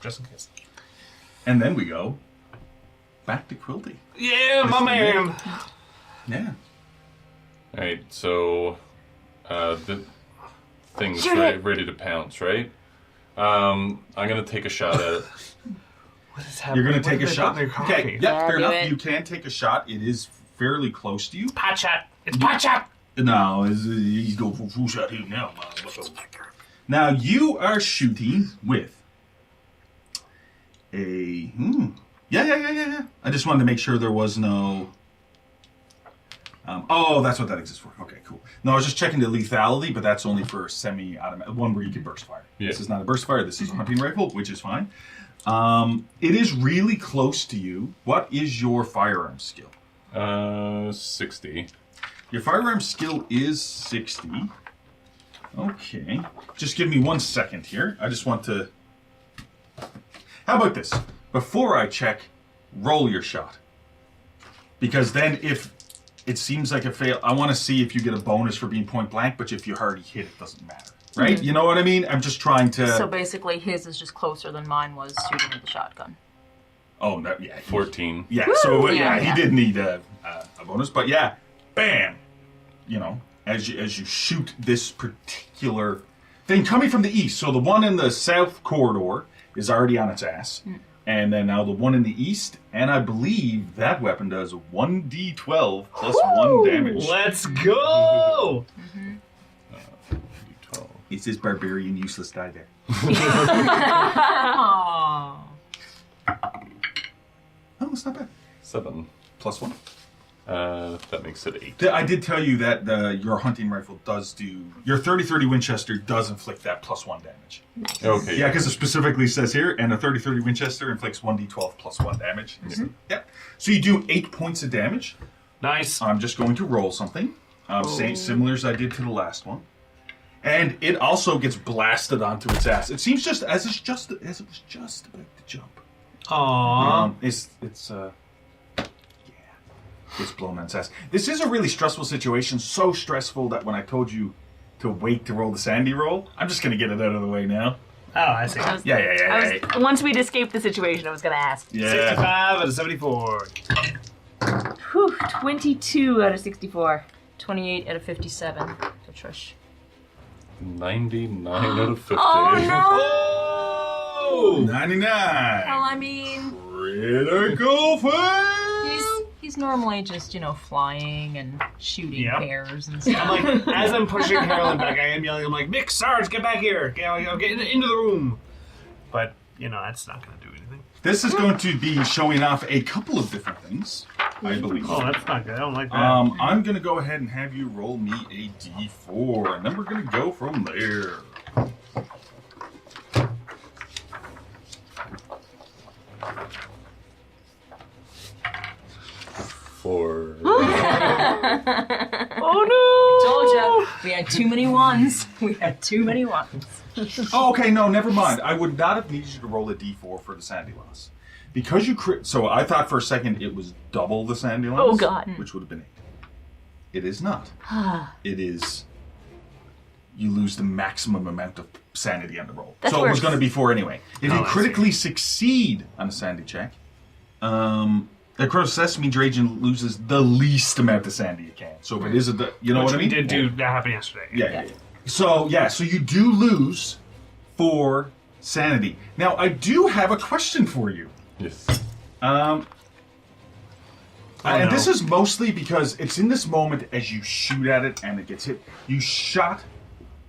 S1: just in case.
S2: And then we go back to Quilty.
S1: Yeah, my man.
S2: Yeah.
S5: Alright, so the thing's
S6: Shoot it.
S5: ready to pounce, right? I'm gonna take a shot at it.
S1: What is
S2: You're
S1: happening?
S2: going to take a
S1: What is
S2: shot.
S1: happening?
S2: Okay, yeah,
S6: Yeah,
S2: fair
S6: do
S2: enough.
S6: it.
S2: You can take a shot. It is fairly close to you.
S1: Pot shot. It's pot shot.
S2: No, he's going for full shot here now. Now you are shooting with a... Yeah. I just wanted to make sure there was no... that's what that exists for. Okay, cool. No, I was just checking the lethality, but that's only for semi-automatic, one where you can burst fire.
S5: Yeah.
S2: This is not a burst fire. This is a hunting rifle, which is fine. It is really close to you. What is your firearm skill?
S5: 60.
S2: Your firearm skill is 60. Okay. Just give me 1 second here. I just want to... How about this? Before I check, roll your shot. Because then if it seems like a fail, I want to see if you get a bonus for being point blank, but if you already hit, it doesn't matter. Right? You know what I mean? I'm just trying to...
S4: So basically his is just closer than mine was shooting with the shotgun.
S2: Oh, no, yeah.
S5: 14.
S2: Yeah, so
S6: Yeah.
S2: he did need a bonus, but yeah, bam! You know, as you shoot this particular thing coming from the east, so the one in the south corridor is already on its ass, and then now the one in the east, and I believe that weapon does 1d12 plus 1 damage.
S1: Let's go!
S5: D12.
S2: It's this barbarian useless die there.
S3: Aww.
S2: Oh, it's not bad.
S5: 7.
S2: Plus 1.
S5: That makes it 8.
S2: I did tell you that your hunting rifle does do... Your 30-30 Winchester does inflict that plus 1 damage.
S5: Okay.
S2: Yeah, because it specifically says here, and a 30-30 Winchester inflicts 1d12 plus 1 damage. Yeah. So you do 8 points of damage.
S1: Nice.
S2: I'm just going to roll something. Same, similar as I did to the last one. And it also gets blasted onto its ass. It seems just as it was just about to jump.
S1: Aww.
S2: It's blown on its ass. This is a really stressful situation. So stressful that when I told you to wait to roll the Sandy roll, I'm just gonna get it out of the way now.
S1: Oh, I see.
S2: Yeah.
S6: Once we'd escaped the situation, I was going to ask.
S2: Yeah.
S1: 65 out of 74.
S6: Whew, 22 out of 64.
S4: 28 out of 57 for Trish.
S5: 99 out of 50.
S6: Oh, no!
S2: 99.
S4: Well, I mean,
S2: Critical fail.
S4: he's normally just, flying and shooting
S1: Yep.
S4: bears and
S1: I'm
S4: stuff.
S1: like, as I'm pushing Carolyn back, I am yelling, I'm like, Mick, Sarge, get back here. Get into the room. But, that's not going to do anything.
S2: This is going to be showing off a couple of different things, I believe.
S1: Oh, that's not good. I don't like that.
S2: I'm going to go ahead and have you roll me a d4, and then we're going to go from there.
S5: For
S6: Oh, no!
S4: Told ya, we had too many ones.
S2: Oh, okay, no, never mind. I would not have needed you to roll a d4 for the Sandy loss. Because you so I thought for a second it was double the Sandy loss.
S6: Oh, God.
S2: Which would have been 8. It is not. It is... You lose the maximum amount of sanity on the roll.
S6: That's
S2: so it was
S6: worse.
S2: going to be 4 anyway. If
S1: Oh,
S2: you
S1: I see.
S2: critically succeed on a sandy check, that critical success means your agent loses the least amount of sandy you can. So if it is you know
S1: Which
S2: what I mean?
S1: we did do. That happened yesterday.
S2: Yeah. So you do lose 4 sanity. Now I do have a question for you.
S5: yes.
S2: And
S1: no.
S2: this is mostly because it's in this moment as you shoot at it and it gets hit. You shot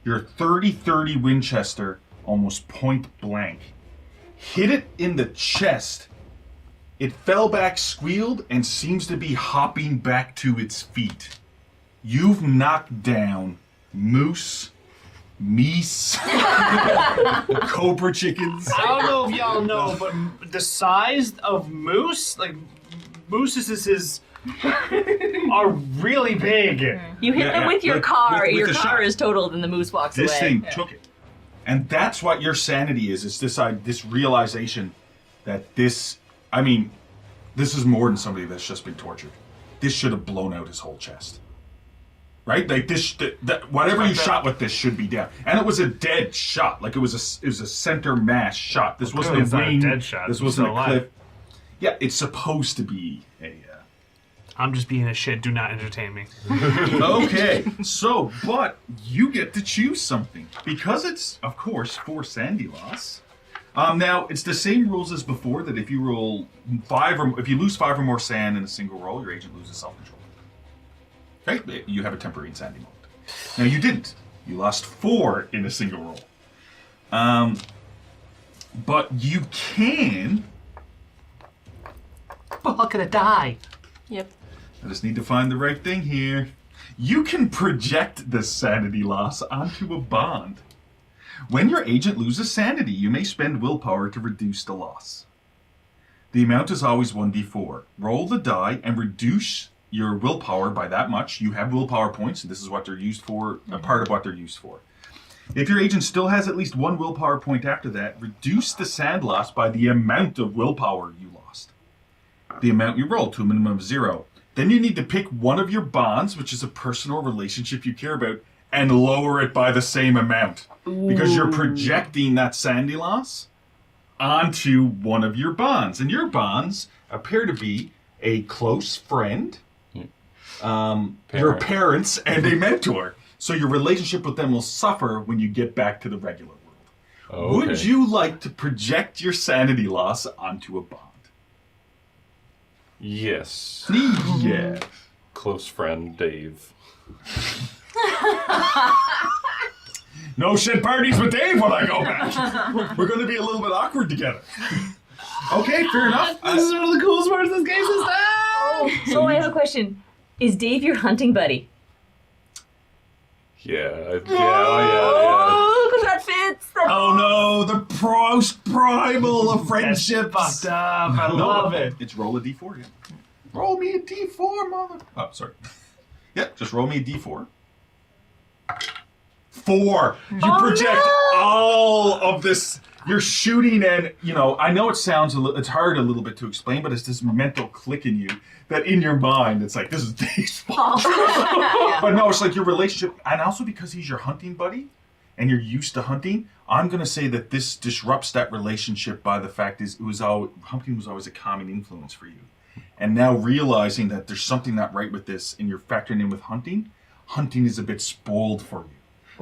S2: your 30-30 Winchester almost point blank. Hit it in the chest. It fell back, squealed, and seems to be hopping back to its feet. You've knocked down moose, meese, cobra chickens.
S1: I don't know if y'all know, but the size of moose, like mooses are really big.
S6: You hit
S2: Yeah,
S6: them
S2: yeah.
S6: with your
S2: With-
S6: car,
S2: with
S6: your
S2: the
S6: car
S2: shot.
S6: is totaled, and the moose walks
S2: This
S6: away.
S2: thing took it. And that's what your sanity is. It's this realization that this is more than somebody that's just been tortured. This should have blown out his whole chest. Right? Like whatever you shot with this should be down. And it was a dead shot. Like it was a center mass shot. This wasn't
S1: clearly it's
S2: a
S1: not a
S2: wing.
S1: dead shot.
S2: This
S1: He's
S2: wasn't a
S1: still alive.
S2: clip. Yeah, it's supposed to be a
S1: I'm just being a shit. Do not entertain me.
S2: Okay, so, but you get to choose something. Because it's, of course, for Sandy loss. Now, it's the same rules as before, that if you roll if you lose 5 or more sand in a single roll, your agent loses self-control. Okay? You have a temporary insanity moment. Now, you didn't. You lost 4 in a single roll. But you can...
S1: Well, how could I die?
S4: Yep.
S2: I just need to find the right thing here. You can project the sanity loss onto a bond. When your agent loses sanity, you may spend willpower to reduce the loss. The amount is always 1d4. Roll the die and reduce your willpower by that much. You have willpower points, and this is what they're used for, a part of what they're used for. If your agent still has at least 1 willpower point after that, reduce the sand loss by the amount of willpower you lost. The amount you rolled to a minimum of 0. Then you need to pick one of your bonds, which is a personal relationship you care about, and lower it by the same amount. Because you're projecting that sandy loss onto one of your bonds. And your bonds appear to be a close friend, your parents, and a mentor. So your relationship with them will suffer when you get back to the regular world.
S5: Okay.
S2: Would you like to project your sanity loss onto a bond?
S5: Yes.
S2: Yeah.
S5: Close friend Dave.
S2: No shit parties with Dave when I go back. We're going to be a little bit awkward together. Okay, fair enough.
S1: This is one of the coolest parts of this game is that.
S6: So I have a question. Is Dave your hunting buddy?
S5: Yeah.
S6: Oh, because that fits.
S2: Oh no, the primal of friendships.
S1: Fucked up. I love it.
S2: It's roll a d4, yeah. Roll me a d4, mother. Oh, sorry. Yep, just roll me a d4. 4. You project all of this. You're shooting, and I know it sounds it's hard a little bit to explain, but it's this mental click in you that in your mind it's like this is Dave's fault. But no, it's like your relationship, and also because he's your hunting buddy, and you're used to hunting. I'm gonna say that this disrupts that relationship by the fact is hunting was always a calming influence for you, and now realizing that there's something not right with this, and you're factoring in with hunting is a bit spoiled for you.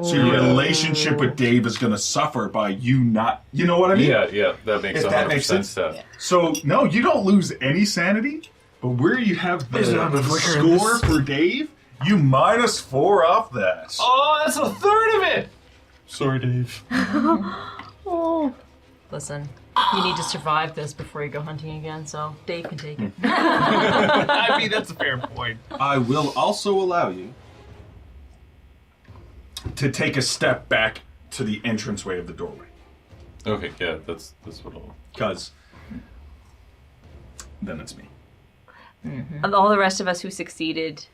S2: So your relationship with Dave is going to suffer by you not, you know what I mean?
S5: Yeah, that makes 100% sense.
S2: So, no, you don't lose any sanity, but where you have the score for Dave, you -4 off that.
S1: Oh, that's a third of it.
S5: Sorry, Dave.
S4: Listen, you need to survive this before you go hunting again, so Dave can take it.
S1: I mean, that's a fair point.
S2: I will also allow you to take a step back to the entranceway of the doorway.
S5: Okay, yeah, that's what I'll...
S2: Because then it's me.
S6: Of all the rest of us who succeeded,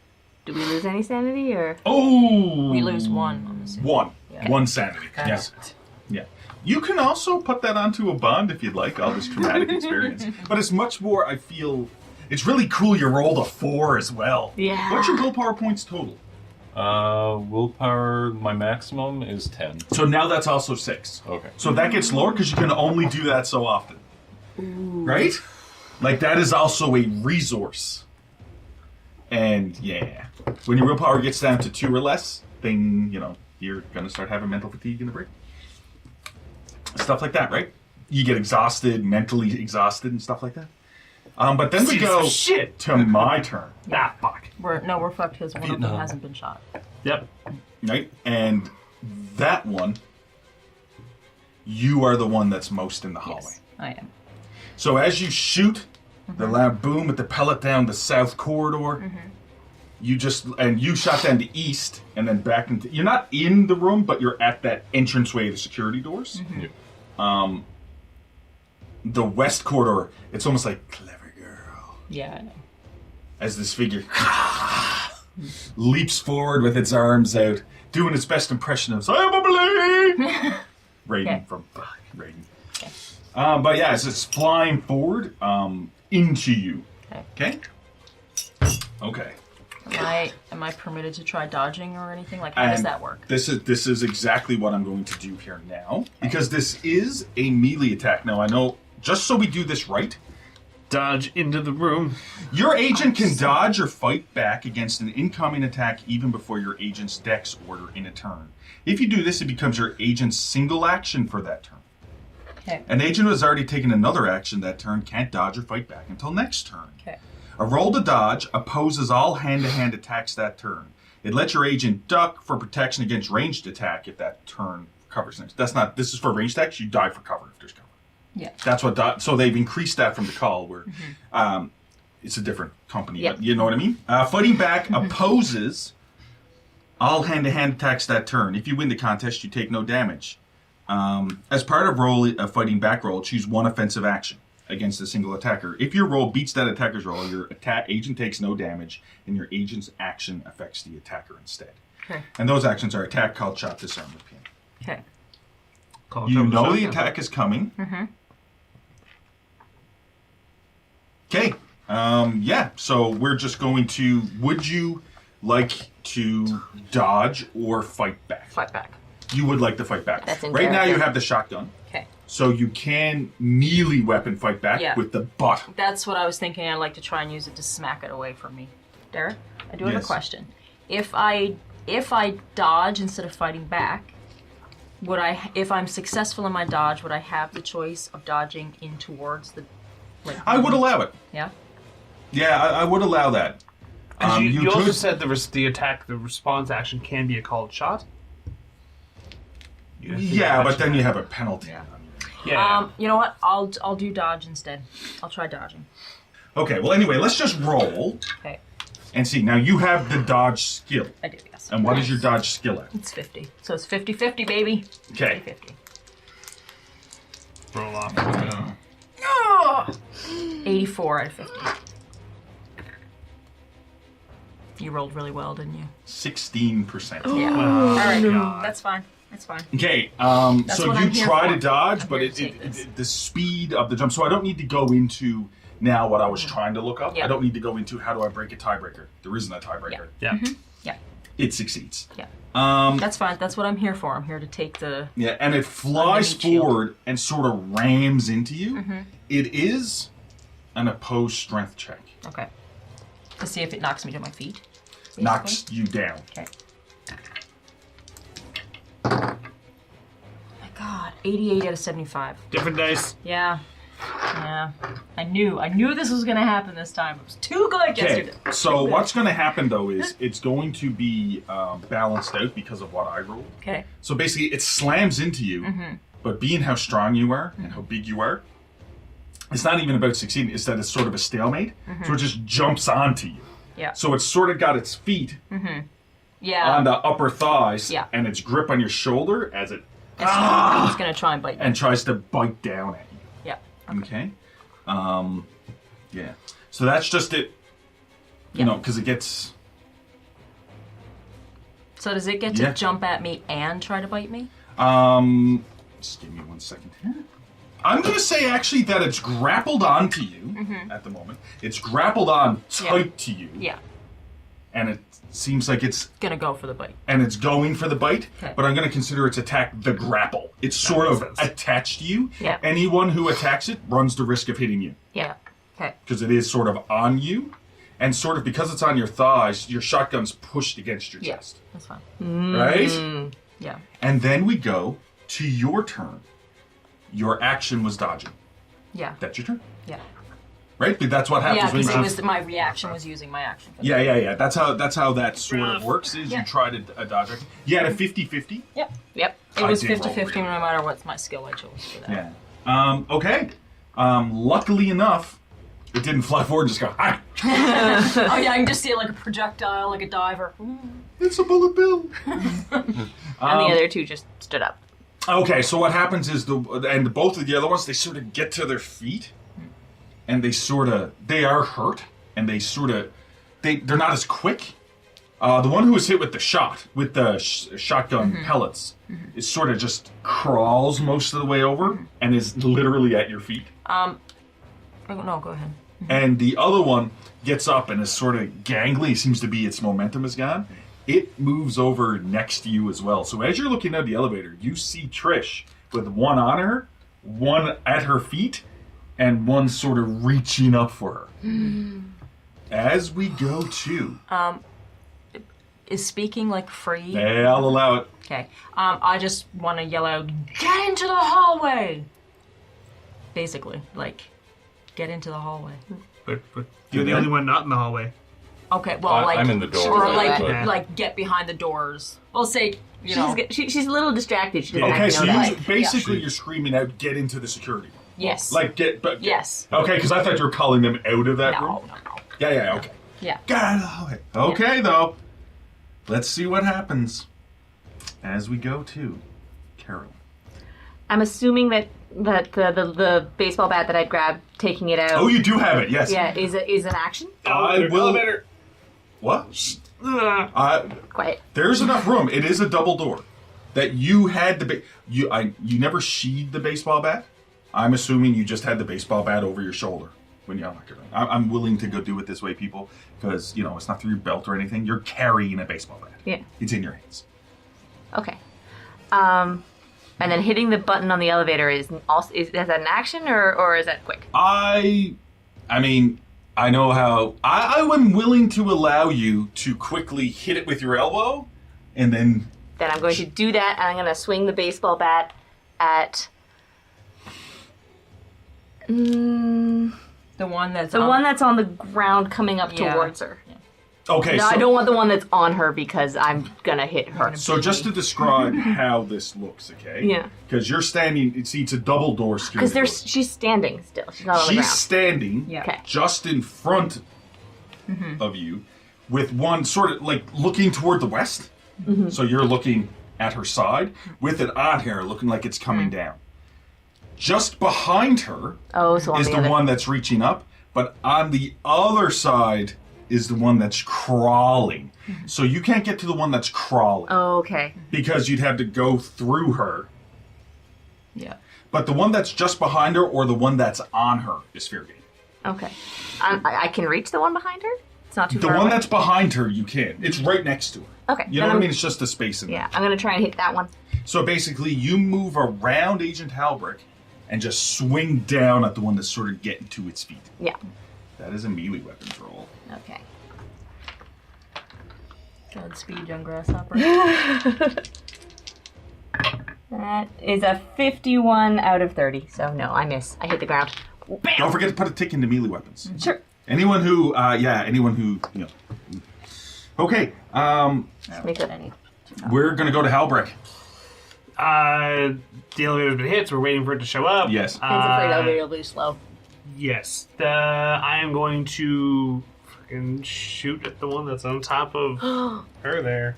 S6: do we lose any sanity or?
S2: Oh!
S4: We lose 1 on the same.
S2: 1.
S4: Yeah.
S2: 1 sanity. Yes. Yeah. You can also put that onto a bond if you'd like, all this traumatic experience. But it's much more, I feel, it's really cool you rolled a 4 as well.
S6: Yeah.
S2: What's your willpower points total?
S5: Willpower, my maximum is 10.
S2: So now that's also 6.
S5: Okay.
S2: So that gets lower because you can only do that so often. Right? Like that is also a resource. And yeah, when your willpower gets down to 2 or less, then, you're going to start having mental fatigue in the break. Stuff like that, right? You get exhausted, mentally exhausted and stuff like that. But then we go to my turn.
S1: Ah, fuck.
S4: We're fucked because one of them hasn't been shot.
S1: Yep.
S2: Right? And that one, you are the one that's most in the hallway.
S4: Yes, I am.
S2: So as you shoot the loud boom with the pellet down the south corridor, you shot down the east and then back into... You're not in the room, but you're at that entranceway of the security doors. The west corridor, it's almost like, clever girl.
S4: Yeah, I know.
S2: As this figure leaps forward with its arms out, doing its best impression of Raiden from Raiden.
S4: Okay.
S2: But yeah, it's flying forward into you. Okay? Okay.
S4: Am I permitted to try dodging or anything? Like, how does that work?
S2: This is exactly what I'm going to do here now, because this is a melee attack. Now, I know, just so we do this right,
S1: Dodge into the room.
S2: your agent can dodge or fight back against an incoming attack even before your agent's dex order in a turn. If you do this, it becomes your agent's single action for that turn.
S4: Okay.
S2: An agent who has already taken another action that turn can't dodge or fight back until next turn.
S4: Okay.
S2: A roll to dodge opposes all hand-to-hand attacks that turn. It lets your agent duck for protection against ranged attack if that turn covers next. This is for ranged attacks, you die for cover if there's cover.
S4: Yeah.
S2: That's what so they've increased that from the call where it's a different company, but you know what I mean? Fighting back opposes all hand-to-hand attacks that turn. If you win the contest, you take no damage. As part of a fighting back roll, choose one offensive action against a single attacker. If your roll beats that attacker's roll, your agent takes no damage, and your agent's action affects the attacker instead.
S4: Okay.
S2: And those actions are attack, call, chop, disarm, or pin.
S4: Okay.
S2: You know the attack is coming. Okay. So we're just going to... Would you like to dodge or fight back?
S4: Fight back.
S2: You would like to fight back.
S6: That's in
S2: right now
S6: character.
S2: you have the shotgun.
S4: Okay.
S2: So you can melee weapon fight back with the butt.
S4: That's what I was thinking. I'd like to try and use it to smack it away from me. Derek, I do have a question. If I dodge instead of fighting back, would I? If I'm successful in my dodge, would I have the choice of dodging in towards the?
S2: I would allow it.
S4: Yeah.
S2: Yeah, I would allow that.
S1: You also said the response action can be a called shot.
S2: Yeah, but then you have a penalty.
S1: Yeah.
S4: You know what? I'll do dodge instead. I'll try dodging.
S2: Okay. Well, anyway, let's just roll.
S4: Okay.
S2: And see. Now you have the dodge skill.
S4: I do. Yes.
S2: And what is your dodge skill at?
S4: It's 50. So it's 50-50, baby.
S2: Okay.
S4: 50.
S1: Roll off.
S4: 84 out of 50. You rolled really well, didn't you?
S2: 16%.
S4: Yeah.
S1: Oh,
S4: All right.
S1: God.
S4: That's fine. That's fine.
S2: Okay,
S4: That's
S2: so
S4: what
S2: you
S4: I'm here
S2: try
S4: for.
S2: to dodge,
S4: I'm
S2: but
S4: here to take this.
S2: the speed of the jump. So I don't need to go into now what I was trying to look up.
S4: Yeah.
S2: I don't need to go into how do I break a tiebreaker. There isn't a tiebreaker.
S1: Yeah.
S4: Yeah.
S2: It succeeds.
S4: Yeah.
S2: Um,
S4: That's fine. That's what I'm here for. I'm here to take the.
S2: yeah, and it flies
S4: Underneath shield.
S2: forward and sort of rams into you. It is an opposed strength check.
S4: Okay. To see if it knocks me to my feet. basically.
S2: Knocks you down.
S4: Okay. Oh my God, 88 out of 75.
S1: Different dice.
S4: Yeah. Yeah. I knew this was gonna happen this time. It was too good
S2: Okay,
S4: yesterday.
S2: so what's going to happen though is it's going to be balanced out because of what I rolled.
S4: Okay.
S2: So basically, it slams into you, but being how strong you are and how big you are, it's not even about succeeding. It's that it's sort of a stalemate. So it just jumps onto you.
S4: Yeah.
S2: So it's sort of got its feet
S4: Yeah.
S2: on the upper thighs
S4: Yeah.
S2: and its grip on your shoulder as it
S4: It's gonna try and bite me.
S2: and tries to bite down at you.
S4: Yeah.
S2: Okay. Yeah. So that's just it. You know, because it gets.
S4: So does it get to
S2: Yeah.
S4: jump at me and try to bite me?
S2: Just give me 1 second here. I'm going to say actually that it's grappled onto you at the moment. It's grappled on tight to you.
S4: Yeah.
S2: And it seems like it's
S4: Gonna go for the bite.
S2: and it's going for the bite,
S4: Okay.
S2: but I'm going to consider its attack the grapple. It's sort of
S1: makes sense.
S2: attached to you.
S4: Yeah.
S2: Anyone who attacks it runs the risk of hitting you
S4: Yeah. Okay.
S2: because it is sort of on you, and sort of because it's on your thighs, your shotgun's pushed against your
S4: Yeah.
S2: chest,
S4: That's fine.
S2: right?
S4: Yeah.
S2: And then we go to your turn. Your action was dodging.
S4: Yeah.
S2: That's your turn,
S4: Yeah.
S2: right? But that's what happens
S4: Yeah,
S2: when
S4: because
S2: you
S4: it was my reaction was using my action. For
S2: Yeah. That's how that sort of works. Is you try to dodge it. You had a 50-50.
S4: Yep. Yep. It
S2: I
S4: was
S2: did roll
S4: 50-50
S2: really
S4: no matter what my skill I chose for that.
S2: Yeah. Okay. Luckily enough, it didn't fly forward and just go, hi.
S4: Oh yeah, I can just see it like a projectile, like a diver.
S2: It's a bullet bill.
S6: And the other two just stood up.
S2: Okay, so what happens is both of the other ones, they sort of get to their feet, and they are hurt, and they're not as quick. The one who was hit with the shotgun pellets, is sort of just crawls most of the way over and is literally at your feet.
S4: Oh, no, go ahead.
S2: And the other one gets up and is sort of gangly. Seems to be its momentum is gone. It moves over next to you as well. So as you're looking out the elevator, you see Trish with one on her, one at her feet, and one sort of reaching up for her. As we go to...
S4: Is speaking like free?
S2: Yeah, I'll allow it.
S4: Okay. I just want to yell out, get into the hallway! Basically, like, get into the hallway.
S1: But you're the only one not in the hallway.
S4: Okay, well, like...
S5: I'm in the door.
S4: Or like,
S1: but-
S4: like, get behind the doors. We'll say, you know...
S6: She's a little distracted. She doesn't
S2: Okay, so
S6: actually know that.
S2: basically you're screaming out, get into the security room.
S4: Yes.
S2: But
S4: Yes.
S2: Okay, because I thought you were calling them out of that room.
S4: No.
S2: Yeah, okay.
S4: Yeah.
S2: Get out of the hallway. Okay, though. Let's see what happens as we go to Carolyn.
S6: I'm assuming that the baseball bat that I'd grabbed, taking it out.
S2: Oh, you do have it, yes.
S6: Yeah, is an action.
S2: I will.
S1: Elevator.
S2: What?
S1: Ugh.
S6: Quiet.
S2: There's enough room. It is a double door. That you had you never sheathed the baseball bat. I'm assuming you just had the baseball bat over your shoulder when you unlocked it. I'm willing to go do it this way, people, because it's not through your belt or anything. You're carrying a baseball bat.
S6: Yeah.
S2: It's in your hands.
S6: Okay. And then hitting the button on the elevator is that an action or is that quick?
S2: I mean, I know how. I am willing to allow you to quickly hit it with your elbow, and then.
S6: Then I'm going to do that, and I'm going to swing the baseball bat at.
S4: The one that's
S6: on the ground coming up towards her.
S2: Okay.
S6: No,
S2: so,
S6: I don't want the one that's on her because I'm gonna hit her.
S2: So just to describe how this looks, okay?
S6: Yeah.
S2: Because you're standing. See, it's a double door security.
S6: Because she's standing still. She's not on the
S2: She's
S6: ground.
S2: standing
S6: Okay.
S2: just in front of you, with one sort of like looking toward the west. So you're looking at her side with it on her, looking like it's coming down. Just behind her
S6: So on
S2: is
S6: the
S2: the
S6: other.
S2: one that's reaching up, but on the other side is the one that's crawling. So you can't get to the one that's crawling
S6: Oh, okay.
S2: because you'd have to go through her.
S4: Yeah.
S2: But the one that's just behind her or the one that's on her is fair game.
S6: Okay. I can reach the one behind her? It's not too
S2: The
S6: far
S2: one
S6: away?
S2: that's behind her, you can. It's right next to her.
S6: Okay.
S2: You know what I mean? It's just a space in there.
S6: Yeah, I'm gonna try and hit that one.
S2: So basically, you move around Agent Halbrick and just swing down at the one that's sort of getting to its feet.
S6: Yeah.
S2: That is a melee weapons roll.
S6: Okay.
S4: Godspeed, young grasshopper.
S6: That is a 51 out of 30. So no, I miss. I hit the ground. Bam!
S2: Don't forget to put a tick into melee weapons.
S6: Sure.
S2: Anyone who, Okay,
S6: Make it.
S2: we're gonna go to Halbrick.
S1: The elevator's been hit, so we're waiting for it to show up.
S2: Yes.
S6: Hands afraid elevator will be slow.
S1: Yes. I am going to freaking shoot at the one that's on top of her there.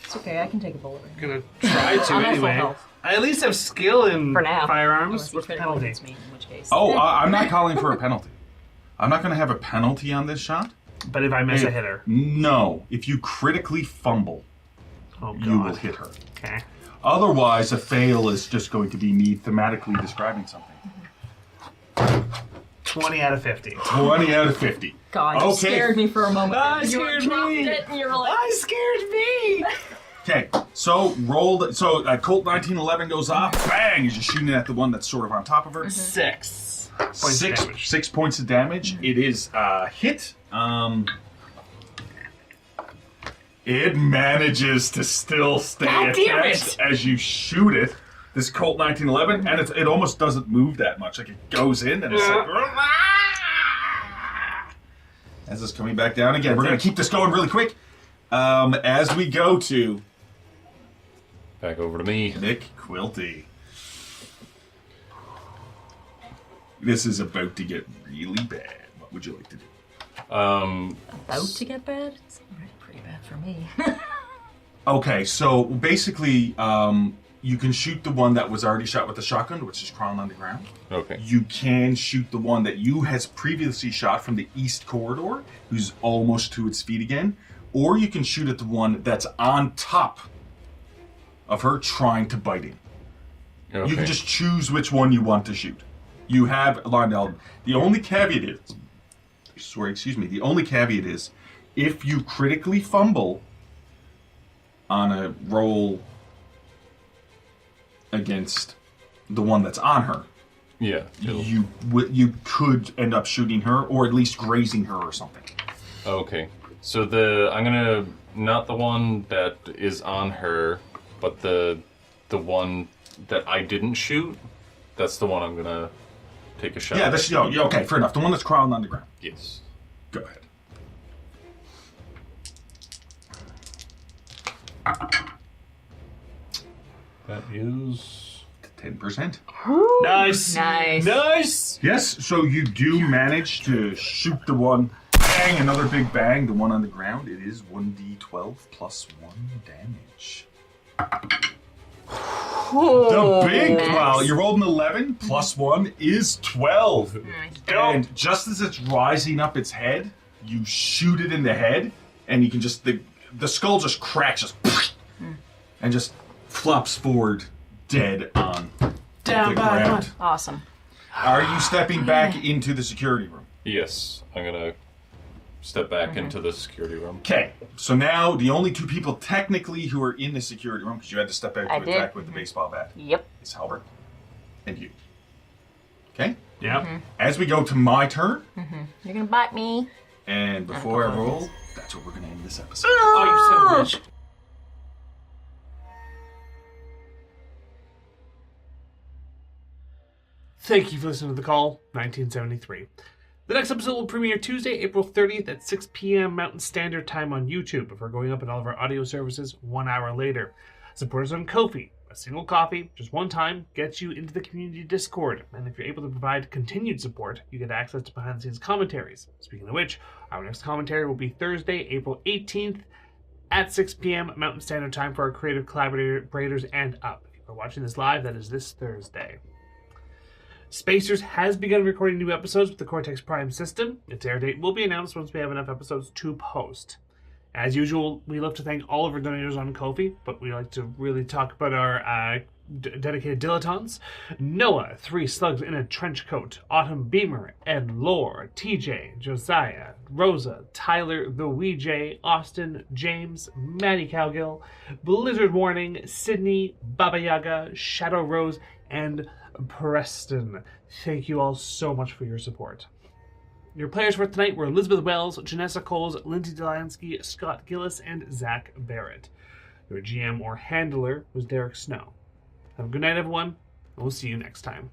S4: It's okay, I can take a bullet.
S1: Gonna try to
S4: I'm at full
S1: anyway.
S4: health.
S1: I at least have skill in
S6: For now.
S1: firearms.
S4: Unless you
S1: What's the
S4: critical
S1: penalty?
S4: against me, in which case.
S2: Oh, I'm not calling for a penalty. I'm not gonna have a penalty on this shot.
S1: But if I miss a hitter.
S2: No, if you critically fumble,
S1: Oh, God.
S2: you will hit her.
S1: Okay.
S2: Otherwise, a fail is just going to be me thematically describing something.
S1: 20 out of 50.
S2: 20 out of 50.
S4: God, you
S2: Okay.
S4: scared me for a moment.
S1: Ah,
S4: You
S1: scared
S4: dropped
S1: me.
S4: it and you were like,
S1: Scared me!
S2: Okay, so Colt 1911 goes off, bang, as you're shooting at the one that's sort of on top of her.
S1: 6 points of damage.
S2: 6 points of damage. It is a hit. It manages to still stay
S1: God damn
S2: attached as you shoot it. This Colt 1911, and it almost doesn't move that much. Like it goes in and it's like. As it's coming back down again. We're going to keep this going really quick. As we go to
S5: Back over to me.
S2: Nick Quilty. This is about to get really bad. What would you like to do?
S4: about to get bad? It's already pretty bad for me.
S2: Okay, so basically, you can shoot the one that was already shot with the shotgun, which is crawling on the ground.
S5: Okay.
S2: You can shoot the one that you has previously shot from the east corridor, who's almost to its feet again. Or you can shoot at the one that's on top of her trying to bite him.
S5: Okay.
S2: You can just choose which one you want to shoot. You have Londell. The only caveat is, the only caveat is, if you critically fumble on a roll against the one that's on her,
S5: Yeah.
S2: you could end up shooting her, or at least grazing her or something.
S5: Okay. So I'm gonna not the one that is on her, but the one that I didn't shoot. That's the one I'm gonna take a shot.
S2: Yeah,
S5: at.
S2: okay, fair enough. The one that's crawling on the ground.
S5: Yes.
S2: Go ahead.
S5: That is
S2: 10%.
S1: Nice.
S6: Nice.
S1: Nice.
S2: Yes, so you do manage to shoot the one. Bang, another big bang. The one on the ground. It is 1d12 plus 1 damage. The big, well, you rolled an 11 plus 1 is 12. And just as it's rising up its head, you shoot it in the head, and you can just, the skull just cracks, just, and just flops forward dead on
S1: Down
S2: the
S1: by
S2: ground.
S1: one.
S4: Awesome.
S2: Are you stepping back into the security room?
S5: yes. I'm gonna step back into the security room.
S2: Okay, so now the only 2 people technically who are in the security room, because you had to step out
S6: I
S2: to
S6: did.
S2: attack with the baseball bat,
S6: Yep.
S2: is Halbert and you. Okay?
S1: Yeah.
S2: As we go to my turn,
S4: You're gonna bite me.
S2: and before I roll, that's what we're going to end this episode.
S1: Oh, you son of a bitch. Thank you for listening to The Call, 1973. The next episode will premiere Tuesday, April 30th at 6 p.m. Mountain Standard Time on YouTube before going up in all of our audio services 1 hour later. Support us on Ko-fi. A single coffee, just one time, gets you into the community Discord. And if you're able to provide continued support, you get access to behind-the-scenes commentaries. Speaking of which, our next commentary will be Thursday, April 18th at 6 p.m. Mountain Standard Time for our creative collaborators and up. If you're watching this live, that is this Thursday. Spacers has begun recording new episodes with the Cortex Prime system. Its air date will be announced once we have enough episodes to post. As usual, we love to thank all of our donators on Ko-fi, but we like to really talk about our dedicated dilettantes. Noah, 3 Slugs in a Trench Coat, Autumn Beamer, Ed Lore, TJ, Josiah, Rosa, Tyler, The Weejay, Austin, James, Maddie Cowgill, Blizzard Warning, Sydney, Baba Yaga, Shadow Rose, and Preston. Thank you all so much for your support. Your players for tonight were Elizabeth Wells, Janessa Coles, Lindsay Delansky, Scott Gillis, and Zach Barrett. Your GM or handler was Derek Snow. Have a good night, everyone, and we'll see you next time.